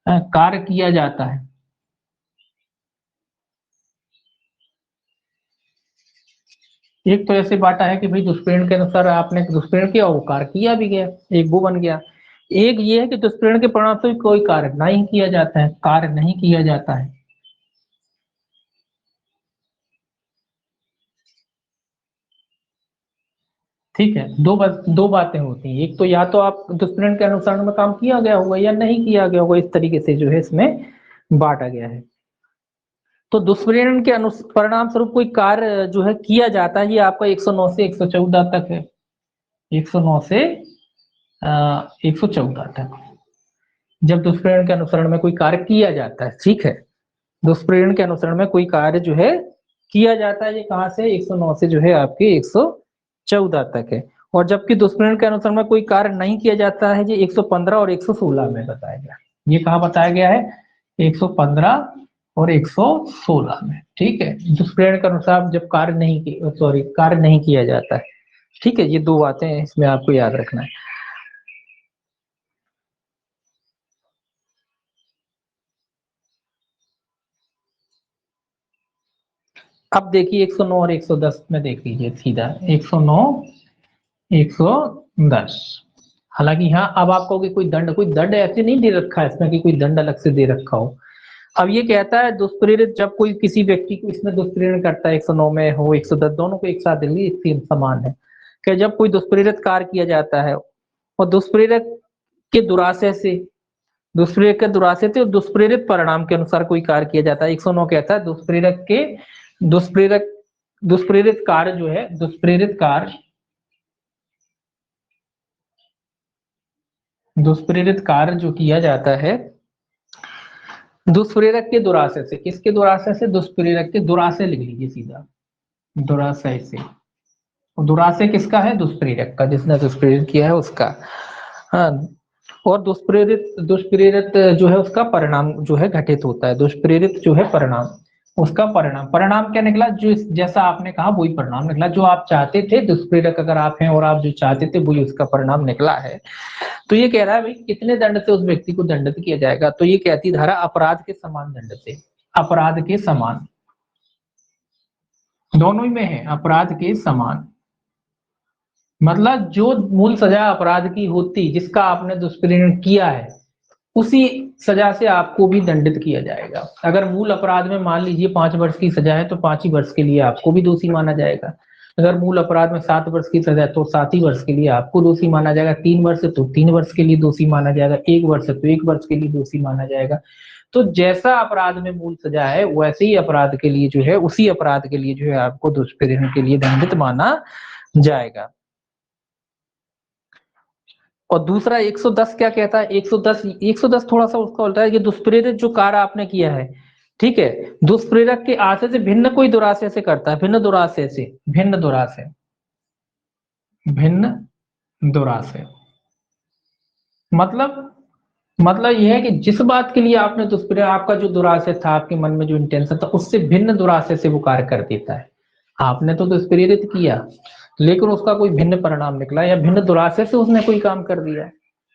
कार्य किया जाता है, एक तो ऐसे बांटा है कि भाई दुष्प्रेरण के अनुसार आपने दुष्प्रेरण किया, वो कार्य किया भी गया, एक वो बन गया। एक ये है कि दुष्प्रेरण के परिणाम स्वरूप कोई कार्य नहीं किया जाता है, कार्य नहीं किया जाता है। ठीक है, दो बातें होती हैं। एक तो या तो आप दुष्प्रेरण के अनुसार में काम किया गया होगा या नहीं किया गया होगा, इस तरीके से जो है इसमें बांटा गया है। तो दुष्प्रेरण के परिणाम स्वरूप कोई कार्य जो है किया जाता है, ये आपका 109 से 114 तक है। 109 से 114 तक, जब दुष्प्रेरण के अनुसरण में कोई कार्य किया जाता है, ठीक है, दुष्प्रेरण के अनुसरण में कोई कार्य जो है किया जाता है, ये कहां से 109 से जो है आपके 114 तक है। और जबकि दुष्प्रेरण के अनुसरण में कोई कार्य नहीं किया जाता है, ये 115 और 116 में बताया गया। ये कहाँ बताया गया है? 115 और 116 में। ठीक है, दुष्प्रेरण के अनुसार जब कार्य नहीं किया जाता है। ठीक है, ये दो बातें इसमें आपको याद रखना है। अब देखिए 109 और 110 में देख लीजिए सीधा 109 110। हालांकि यहाँ अब आपको कोई दंड ऐसे नहीं दे रखा है इसमें कि कोई दंड अलग से दे रखा हो। अब ये कहता है दुष्प्रेरित जब कोई किसी व्यक्ति को इसमें दुष्प्रेरण करता है, 109 में हो 110, दोनों को एक साथ दे लीजिए, सेम समान है कि जब कोई दुष्प्रेरित कार्य किया जाता है और दुष्प्रेरक के दुराशय से दुष्प्रेरक के दुराशय से और दुष्प्रेरित परिणाम के अनुसार कोई कार्य किया जाता है। 109 कहता है दुष्प्रेरक दुष्प्रेरित कार्य जो है दुष्प्रेरित कार्य जो किया जाता है दुष्प्रेरक के दुराशय से। किसके दुराशय से? दुष्प्रेरक के दुराशय लिख लीजिए सीधा, दुराशय से। दुराशय किसका है? दुष्प्रेरक का, जिसने दुष्प्रेरित किया है उसका। हाँ, और दुष्प्रेरित जो है उसका परिणाम जो है घटित होता है। दुष्प्रेरित जो है परिणाम, उसका परिणाम क्या निकला? जो जैसा आपने कहा वही परिणाम निकला, जो आप चाहते थे। दुष्प्रेरक अगर आप हैं और आप जो चाहते थे वही उसका परिणाम निकला है। तो ये कह रहा है भाई कितने दंड से उस व्यक्ति को दंडित किया जाएगा? तो ये कहती धारा अपराध के समान दंड से, अपराध के समान, दोनों ही में है अपराध के समान। मतलब जो मूल सजा अपराध की होती, जिसका आपने दुष्प्रेरण किया है, उसी सजा से आपको भी दंडित किया जाएगा। अगर मूल अपराध में मान लीजिए 5 वर्ष की सजा है तो 5 ही वर्ष के लिए आपको भी दोषी माना जाएगा। अगर मूल अपराध में 7 वर्ष की सजा है तो 7 ही वर्ष के लिए आपको दोषी माना जाएगा। 3 वर्ष है तो 3 वर्ष के लिए दोषी माना जाएगा। 1 वर्ष है तो 1 वर्ष के लिए दोषी माना जाएगा। तो जैसा अपराध में मूल सजा है वैसे ही अपराध के लिए जो है, उसी अपराध के लिए जो है आपको दुष्प्रेरण के लिए दंडित माना जाएगा। और दूसरा 110 क्या कहता है? 110 थोड़ा सा उसका उल्टा है कि दुष्प्रेरित जो कार्य आपने किया है, ठीक है, दुष्प्रेरक के आशय से भिन्न कोई दुराशय से करता है, भिन्न दुराशय से, भिन्न दुराशय। मतलब यह है कि जिस बात के लिए आपने दुष्प्रेरण, आपका जो दुराशय था, आपके मन में जो इंटेंशन था, उससे भिन्न दुराशय से वो कार्य कर देता है। आपने तो दुष्प्रेरित किया लेकिन उसका कोई भिन्न परिणाम निकला या भिन्न दुराशय से उसने कोई काम कर दिया।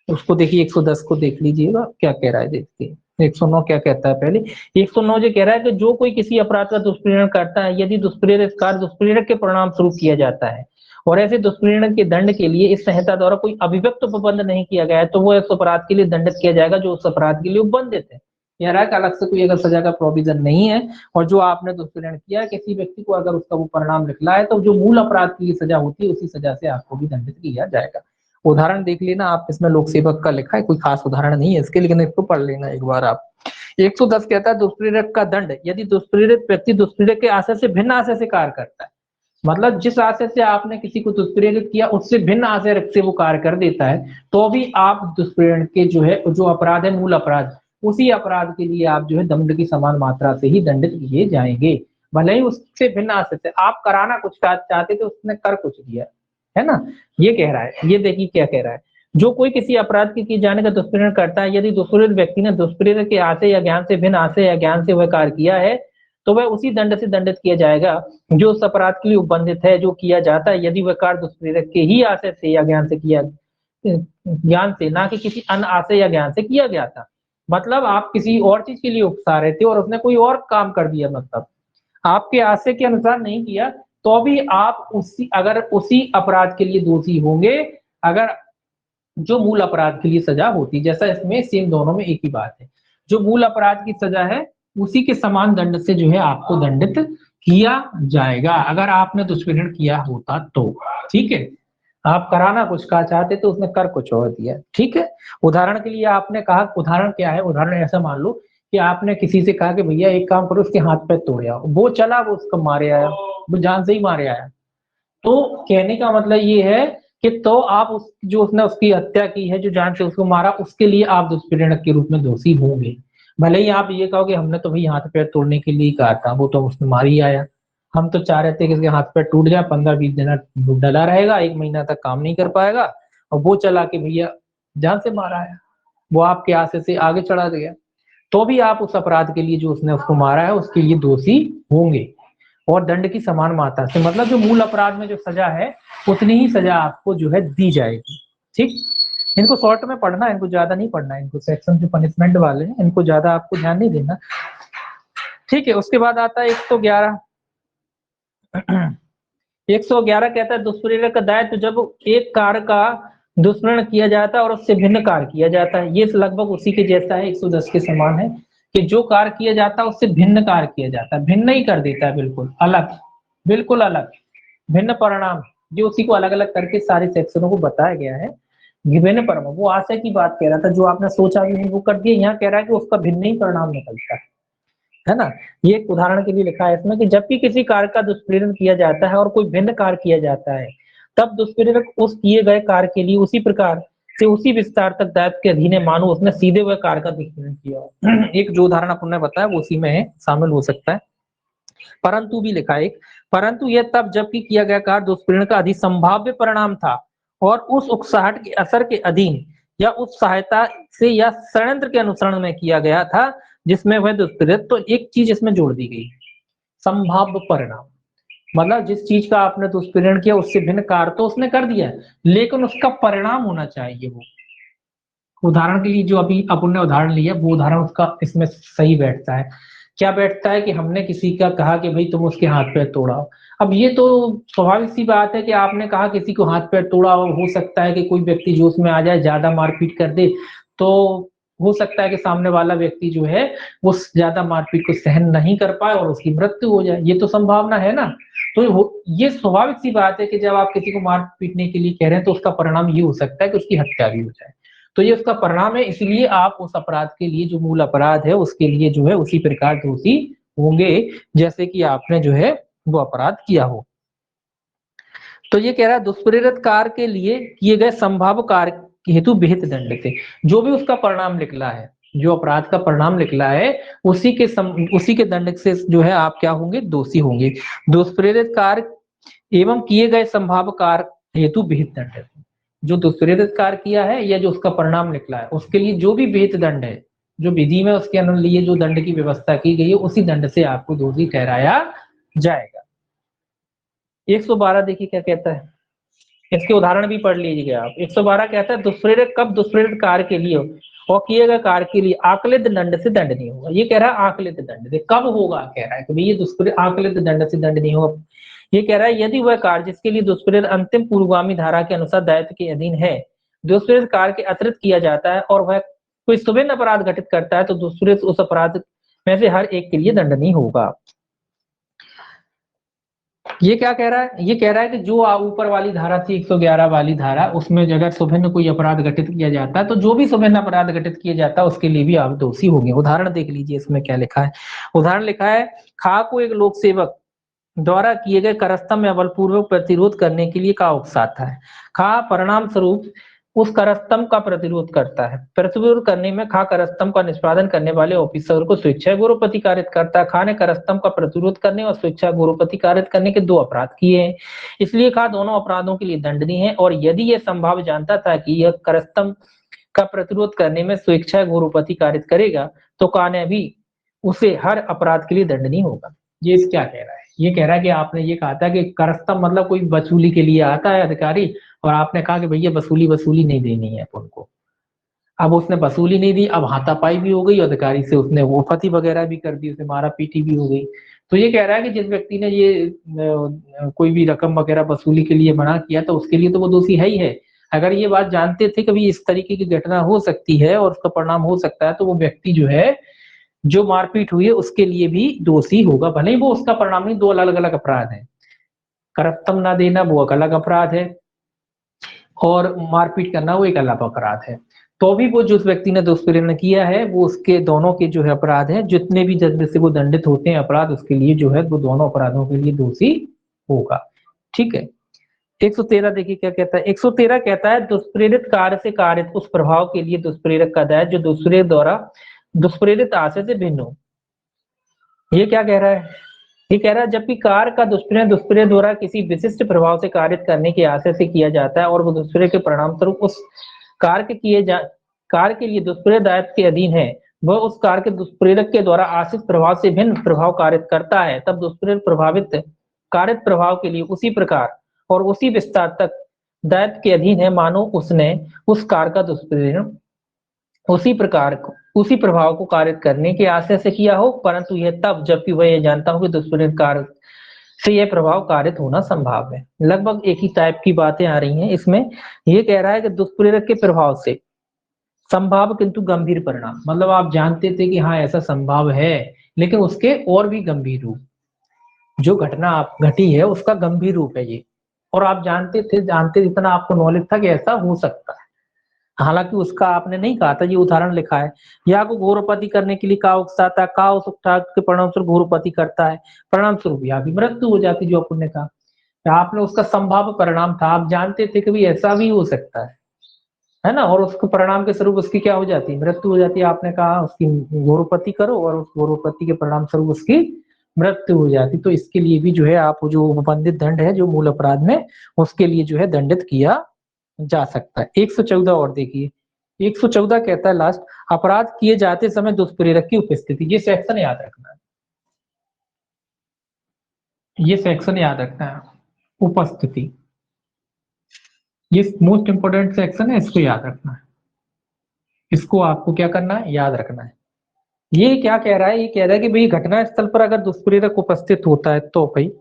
उसको देखिए 110 को देख लीजिएगा क्या कह रहा है, देखिए 109 क्या कहता है। पहले 109 जो कह रहा है कि जो कोई किसी अपराध का दुष्प्रेरण करता है, यदि दुष्प्रेरित कार्य दुष्प्रेरक के परिणाम स्वरूप किया जाता है और ऐसे दुष्प्रेरण के दंड के लिए इस संहिता द्वारा कोई अभिव्यक्त उपबंध नहीं किया गया है, तो वो उस अपराध के लिए दंडित किया जाएगा जो उस अपराध के लिए उपबंधित है। यह रहा कि अलग से कोई अगर सजा का प्रोविजन नहीं है और जो आपने दुष्प्रेरण किया किसी व्यक्ति को, अगर उसका वो परिणाम निकला है, तो जो मूल अपराध की लिए सजा होती है उसी सजा से आपको भी दंडित किया जाएगा। उदाहरण देख लेना आप, इसमें लोक सेवक का लिखा है, कोई खास उदाहरण नहीं है इसके, लेकिन इसको पढ़ लेना एक बार आप। 110 कहता है दुष्प्रेरक का दंड यदि दुष्प्रेरित व्यक्ति दुष्प्रेरक के आशय से भिन्न आशय से कार्य करता है। मतलब जिस आशय से आपने किसी को दुष्प्रेरित किया उससे भिन्न आशय रख से वो कार्य कर देता है, तो भी आप दुष्प्रेरण के जो है, जो अपराध है मूल अपराध, उसी अपराध के लिए आप जो है दंड की समान मात्रा से ही दंडित किए जाएंगे। भले ही उससे भिन्न आशय से आप कराना कुछ चाहते थे, उसने कर कुछ दिया, है ना। ये कह रहा है, ये देखिए क्या कह रहा है। जो कोई किसी अपराध के किए जाने का दुष्प्रेरण करता है, यदि दुष्प्रेरित व्यक्ति ने दुष्प्रेरक के आशय या ज्ञान से भिन्न आशय या ज्ञान से वह कार्य किया है, तो वह उसी दंड से दंडित किया जाएगा जो उस अपराध के लिए उपबंधित है, जो किया जाता है यदि वह कार्य दुष्प्रेरक के ही आशय से या ज्ञान से किया, ज्ञान से, ना कि किसी अन्य आशय या ज्ञान से किया गया था। मतलब आप किसी और चीज के लिए उकसा रहे थे और उसने कोई और काम कर दिया, मतलब आपके आशय के अनुसार नहीं किया, तो भी आप उसी अपराध के लिए दोषी होंगे, अगर जो मूल अपराध के लिए सजा होती। जैसा इसमें सेम दोनों में एक ही बात है, जो मूल अपराध की सजा है उसी के समान दंड से जो है आपको दंडित किया जाएगा, अगर आपने दुष्प्रेरण किया होता तो। ठीक है, आप कराना कुछ का चाहते तो उसने कर कुछ और दिया। ठीक है, उदाहरण के लिए आपने कहा, उदाहरण क्या है, उदाहरण ऐसा मान लो कि आपने किसी से कहा कि भैया एक काम करो, उसके हाथ पैर तोड़ आओ, वो चला, वो उसको मारे आया, वो जान से ही मारे आया। तो कहने का मतलब ये है कि तो आप जो उसने उसकी हत्या की है, जो जान से उसको मारा, उसके लिए आप दुष्प्रेरक के रूप में दोषी होंगे। भले ही आप ये कहो कि हमने तो भाई हाथ पैर तोड़ने के लिए कहा था, वो तो उसने मार ही आया, हम तो चाह रहे थे कि इसके हाथ पैर टूट जाए, 15-20 दिन डला रहेगा, 1 महीना तक काम नहीं कर पाएगा, और वो चला के भैया जान से मारा है, वो आपके आशय से आगे चढ़ा गया, तो भी आप उस अपराध के लिए जो उसने उसको मारा है उसके लिए दोषी होंगे, और दंड की समान मात्रा से, मतलब जो मूल अपराध में जो सजा है उतनी ही सजा आपको जो है दी जाएगी। ठीक, इनको शॉर्ट में पढ़ना है, इनको ज्यादा नहीं पढ़ना है, इनको सेक्शन जो पनिशमेंट वाले हैं इनको ज्यादा आपको ध्यान नहीं देना। ठीक है, उसके बाद आता है 111। 111 कहता है दुष्प्रेरक का दायित्व जब एक कार्य का दुष्प्रेरण किया जाता है और उससे भिन्न कार्य किया जाता है। ये लगभग उसी के जैसा है, 110 के समान है, कि जो कार्य किया जाता है उससे भिन्न कार्य किया जाता है, भिन्न ही कर देता है, बिल्कुल अलग, बिल्कुल अलग, भिन्न परिणाम, जो उसी को अलग अलग करके सारे सेक्शनों को बताया गया है। विभिन्न परिणाम, वो आशय की बात कह रहा था, जो आपने सोचा भी नहीं वो कर दिया, यहाँ कह रहा है कि उसका भिन्न ही परिणाम निकलता है ना। ये एक उदाहरण के लिए लिखा है इसमें कि जबकि किसी कार्य का दुष्प्रेरण किया जाता है और कोई भिन्न कार्य किया जाता है, तब दुष्प्रेरक उस किए गए कार्य के लिए उसी प्रकार से उसी विस्तार तक दायित्व के अधीन है, मानो उसने सीधे हुए कार्य का दुष्प्रेरण किया। एक जो उदाहरण अपन ने बताया वो उसी में है, शामिल हो सकता है। परंतु भी लिखा है एक, परंतु यह तब जबकि किया गया कार्य दुष्प्रेरण का अधिसंभाव्य परिणाम था और उस उकसाहट के असर के अधीन या उस सहायता से या षड्यंत्र के अनुसरण में किया गया था जिसमें वह दुष्प्रेरित। तो एक चीज इसमें जोड़ दी गई, संभाव्य परिणाम, मतलब जिस चीज का आपने दुष्प्रेरण किया उससे भिन्न कार्य तो उसने कर दिया है, लेकिन उसका परिणाम होना चाहिए वो। उदाहरण के लिए जो अभी अपन ने उदाहरण लिया वो उदाहरण उसका इसमें सही बैठता है। क्या बैठता है कि हमने किसी का कहा कि भाई तुम उसके हाथ पैर तोड़ाओ। अब ये तो स्वाभाविक सी बात है कि आपने कहा किसी को हाथ पैर तोड़ा, हो सकता है कि कोई व्यक्ति जोश में आ जाए, ज्यादा मारपीट कर दे, तो हो सकता है कि सामने वाला व्यक्ति जो है वो ज्यादा मारपीट को सहन नहीं कर पाए और उसकी मृत्यु हो जाए, ये तो संभावना है ना। तो ये स्वाभाविक सी बात है कि जब आप किसी को मार पीटने के लिए कह रहे हैं तो उसका परिणाम ये हो सकता है कि उसकी हत्या भी हो जाए, तो ये उसका परिणाम है। इसलिए आप उस अपराध के लिए जो मूल अपराध है उसके लिए जो है उसी प्रकार दोषी होंगे जैसे कि आपने जो है वो अपराध किया हो। तो ये कह रहा है दुष्प्रेरित कार्य के लिए किए गए संभाव्य कार्य हेतु विहित दंड से, जो भी उसका परिणाम निकला है, जो अपराध का परिणाम निकला है उसी के दंड से जो है आप क्या होंगे, दोषी होंगे। दुष्प्रेरित कार्य एवं किए गए संभाव्य कार्य हेतु विहित दंड, जो दुष्प्रेरित कार्य किया है या जो उसका परिणाम निकला है उसके लिए जो भी विहित दंड है, जो विधि में उसके लिए जो दंड की व्यवस्था की गई है उसी दंड से आपको दोषी ठहराया जाएगा। 112 देखिए क्या कहता है, इसके उदाहरण भी पढ़ लीजिएगा आप। 112 कहता है दुष्प्रेरक कब दुष्प्रेरित कार्य के लिए और किए गए कार्य के लिए आकलित दंड से दंड नहीं होगा। ये कह रहा है आकलित दंड से कब होगा, कह रहा है कि ये दुष्प्रेरित आकलित दंड से दंड नहीं होगा। ये कह रहा है यदि वह कार्य जिसके लिए दुष्प्रेरित अंतिम पूर्वगामी धारा के अनुसार दायित्व के अधीन है दुष्प्रेरित कार्य के अतिरिक्त किया जाता है और वह कोई सुभिन्न अपराध घटित करता है तो दुष्प्रेरित उस अपराध में से हर एक के लिए दंड नहीं होगा। ये क्या कह रहा है, ये कह रहा है कि जो ऊपर वाली धारा थी 111 वाली धारा, उसमें अगर सुभिन्न कोई अपराध घटित किया जाता है तो जो भी सुभिन्न अपराध घटित किया जाता है उसके लिए भी आप दोषी होंगे। उदाहरण देख लीजिए इसमें क्या लिखा है, उदाहरण लिखा है खा को एक लोक सेवक द्वारा किए गए करस्तम में बलपूर्वक प्रतिरोध करने के लिए का उकसाता है। खा परिणाम स्वरूप उस करस्तम का प्रतिरोध करता है। प्रतिरोध करने में खा करस्तम का निष्पादन करने वाले ऑफिसर को स्वेच्छा गौरव कारित करता है। खा ने करस्तम का प्रतिरोध करने और स्वेच्छा गौरव कारित करने के 2 अपराध किए हैं, इसलिए खा दोनों अपराधों के लिए दंडनीय है। और यदि यह संभाव जानता था कि यह करस्तम का प्रतिरोध करने में स्वेच्छा गौरव कारित करेगा तो खा ने भी उसे हर अपराध के लिए दंडनीय होगा। ये क्या कह रहा है? ये कह रहा है कि आपने ये कहा था कि करस्तम मतलब कोई वसूली के लिए आता है अधिकारी, और आपने कहा कि भैया वसूली वसूली नहीं देनी है अपन को। अब उसने वसूली नहीं दी, अब हाथापाई भी हो गई, अधिकारी से उसने वो फती वगैरह भी कर दी, उसे मारा पीटी भी हो गई। तो ये कह रहा है कि जिस व्यक्ति ने ये कोई भी रकम वगैरह वसूली के लिए मना किया तो उसके लिए तो वो दोषी है ही है। अगर ये बात जानते थे कभी इस तरीके की घटना हो सकती है और उसका परिणाम हो सकता है, तो वो व्यक्ति जो है, जो मारपीट हुई है उसके लिए भी दोषी होगा, भले ही वो उसका परिणाम नहीं, दो अलग अलग अपराध है। करप्तम ना देना वो एक अलग अपराध है, और मारपीट करना वो एक अलग अपराध है। तो भी वो जिस व्यक्ति ने दुष्प्रेरण किया है वो उसके दोनों के जो है अपराध है, जितने भी दंड से वो दंडित होते हैं अपराध, उसके लिए जो है वो दोनों अपराधों के लिए दोषी होगा। ठीक है। 113 देखिए क्या कहता है। 113 कहता है दुष्प्रेरित कार्य से कारित उस प्रभाव के लिए दुष्प्रेरक का दाय जो दूसरे द्वारा दुष्प्रेरित आशय से भिन्न हो। ये क्या कह रहा है? ये कह रहा है जबकि कार्य का दुष्प्रेरण दुष्प्रेरक द्वारा किसी विशिष्ट प्रभाव से कारित करने के आशय से किया जाता है और वो दुष्प्रेरक के परिणाम स्वरूप उस कार्य के लिए दुष्प्रेरक दायित्व के अधीन है, वह उस कार्य के दुष्प्रेरक के द्वारा आश्रित प्रभाव से भिन्न प्रभाव कारित करता है, तब दुष्प्रेरक प्रभावित कारित प्रभाव के लिए उसी प्रकार और उसी विस्तार तक दायित्व के अधीन है मानो उसने उस कार्य का दुष्प्रेरण उसी प्रकार उसी प्रभाव को कारित करने के आशय से किया हो, परंतु यह तब जबकि वह यह जानता हो कि दुष्प्रेरक कार्य से यह प्रभाव कारित होना संभव है। लगभग एक ही टाइप की बातें आ रही हैं इसमें। ये कह रहा है कि दुष्प्रेरक के प्रभाव से संभाव किंतु गंभीर परिणाम, मतलब आप जानते थे कि हाँ ऐसा संभव है, लेकिन उसके और भी गंभीर रूप, जो घटना आप घटी है उसका गंभीर रूप है ये, और आप जानते इतना आपको नॉलेज था कि ऐसा हो सकता है, हालांकि उसका आपने नहीं कहा था। ये उदाहरण लिखा है, या को घोरोपति करने के लिए का उकसाता, का उस उपचार के परिणाम स्वरूप घोरोपति करता है, परिणाम स्वरूप या भी मृत्यु हो जाती, जो अपन ने कहा आपने उसका संभाव्य परिणाम था, आप जानते थे कि भाई ऐसा भी हो सकता है ना, और उसके परिणाम के स्वरूप उसकी क्या हो जाती है? मृत्यु हो जाती है। आपने कहा उसकी घोरोपति करो और उस घोरोपति के परिणाम स्वरूप उसकी मृत्यु हो जाती। तो इसके लिए भी जो है आप जो उपबंधित दंड है जो मूल अपराध में, उसके लिए जो है दंडित किया जा सकता है। 114 और देखिए, 114 कहता है लास्ट, अपराध किए जाते समय दुष्प्रेरक की उपस्थिति। ये सेक्शन याद रखना है, ये सेक्शन याद रखना है, उपस्थिति, ये मोस्ट इंपोर्टेंट सेक्शन है, इसको याद रखना है, इसको आपको क्या करना है? याद रखना है। ये क्या कह रहा है? ये कह रहा है कि भाई घटना स्थल पर अगर दुष्प्रेरक उपस्थित होता है तो भाई,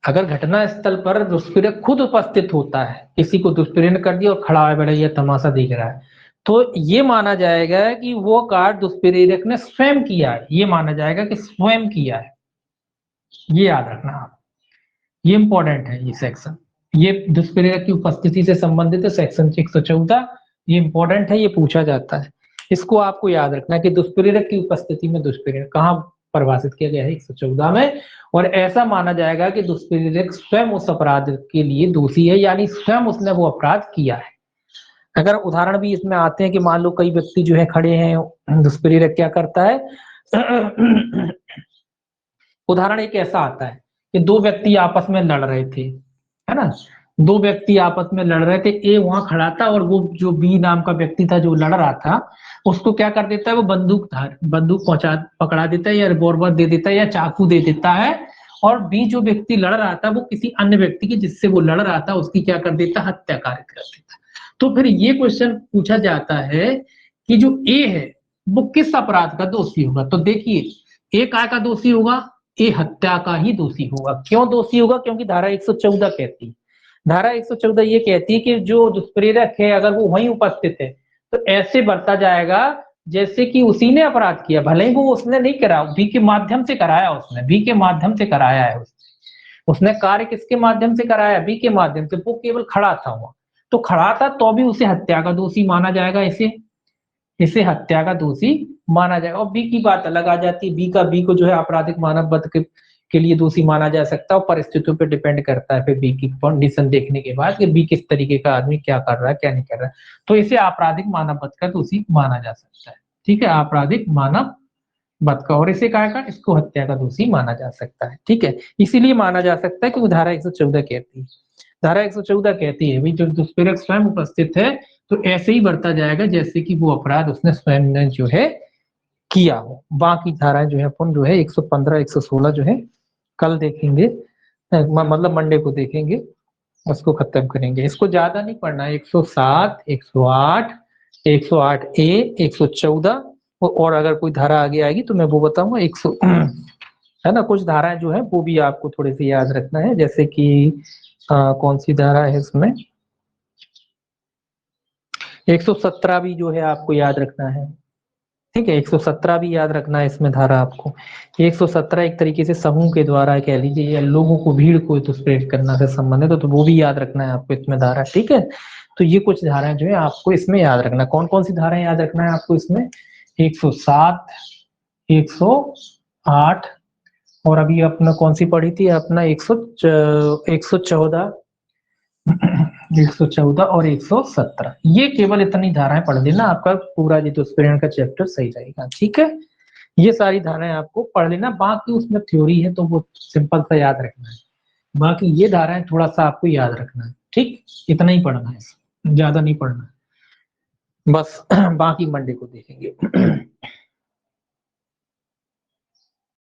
अगर घटना स्थल पर दुष्प्रेरक खुद उपस्थित होता है, किसी को दुष्प्रेरण कर दिया और खड़ा है, बड़ा ये तमाशा देख रहा है, तो ये माना जाएगा कि वो कार्य दुष्प्रेरक ने स्वयं किया है, ये माना जाएगा कि स्वयं किया है। ये याद रखना आप, ये इंपॉर्टेंट है ये सेक्शन, ये दुष्प्रेरक की उपस्थिति से संबंधित है सेक्शन 114, ये इंपॉर्टेंट है, ये पूछा जाता है। इसको आपको याद रखना है कि दुष्प्रेरक की उपस्थिति में दुष्प्रेरण कहाँ परिभाषित किया गया है? 114 में। और ऐसा माना जाएगा कि दुष्प्रेरक स्वयं उस अपराध के लिए दोषी है, यानी स्वयं उसने वो अपराध किया है। अगर उदाहरण भी इसमें आते हैं कि मान लो कई व्यक्ति जो है खड़े हैं, दुष्प्रेरक क्या करता है उदाहरण एक ऐसा आता है कि दो व्यक्ति आपस में लड़ रहे थे, है ना, दो व्यक्ति आपस में लड़ रहे थे, ए वहां खड़ा था और वो जो बी नाम का व्यक्ति था जो लड़ रहा था, उसको क्या कर देता है? वो बंदूक पकड़ा देता है, या रिवॉल्वर दे देता है, या चाकू दे देता है, और बी जो व्यक्ति लड़ रहा था वो किसी अन्य व्यक्ति की जिससे वो लड़ रहा था उसकी क्या कर देता? हत्या कारित कर देता। तो फिर ये क्वेश्चन पूछा जाता है कि जो ए है वो किस अपराध का दोषी होगा? तो देखिए, ए काय का दोषी होगा? ए हत्या का ही दोषी होगा। क्यों दोषी होगा? क्योंकि धारा 114 कहती है, धारा 114 ये कहती है कि जो दुष्प्रेरक है अगर वो वहीं उपस्थित है तो ऐसे बरता जाएगा जैसे कि उसी ने अपराध किया, भले ही वो उसने नहीं करा, बी के माध्यम से कराया, उसने बी के माध्यम से कराया है, उसने कार्य किसके माध्यम से कराया? बी के माध्यम से। वो केवल खड़ा था वहां, तो खड़ा था तो भी उसे हत्या का दोषी माना जाएगा, इसे हत्या का दोषी माना जाएगा। और बी की बात अलग आ जाती है, बी को जो है आपराधिक मानव वध के लिए दोषी माना जा सकता है, और परिस्थितियों पे डिपेंड करता है फिर बी की कंडीशन देखने के बाद कि बी किस तरीके का आदमी क्या कर रहा है क्या नहीं कर रहा है, तो इसे आपराधिक मानव वध का दोषी माना जा सकता है। ठीक है, आपराधिक मानव वध का, और इसे क्या, इसको हत्या का दोषी माना जा सकता है। ठीक है, इसीलिए माना जा सकता है कि वो धारा 114 कहती है, धारा 114 कहती है भाई जो दुष्प्रेरक स्वयं उपस्थित है तो ऐसे ही बढ़ता जाएगा जैसे कि वो अपराध उसने स्वयं ने जो है किया हो। बाकी धाराएं जो है अपन जो है 115 116 जो है कल देखेंगे, मतलब मंडे को देखेंगे, उसको खत्म करेंगे। इसको ज्यादा नहीं पढ़ना है, 107 108 108 ए 114 और अगर कोई धारा आगे आएगी तो मैं वो बताऊंगा। 100 है ना, कुछ धाराएं जो है वो भी आपको थोड़े से याद रखना है, जैसे कि कौन सी धारा है इसमें, 117 भी जो है आपको याद रखना है। ठीक है, 117 भी याद रखना है इसमें धारा आपको। 117 एक तरीके से समूह के द्वारा कह लीजिए या लोगों को, भीड़ को प्रेरित करना से संबंधित है, तो वो भी याद रखना है आपको इसमें धारा। ठीक है, तो ये कुछ धाराएं जो है आपको इसमें याद रखना। कौन कौन सी धाराएं याद रखना है आपको इसमें, 107 108 और अभी अपना कौन सी पढ़ी थी अपना 114 114 और 117, ये केवल इतनी धाराएं पढ़ लेना, आपका पूरा जी दुष्प्रेरण का चैप्टर सही रहेगा। ठीक है, ये सारी धाराएं आपको पढ़ लेना, बाकी उसमें थ्योरी है तो वो सिंपल सा याद रखना है, बाकी ये धाराएं थोड़ा सा आपको याद रखना है। ठीक, इतना ही पढ़ना है, ज्यादा नहीं पढ़ना है बस। बाकी मंडे को देखेंगे।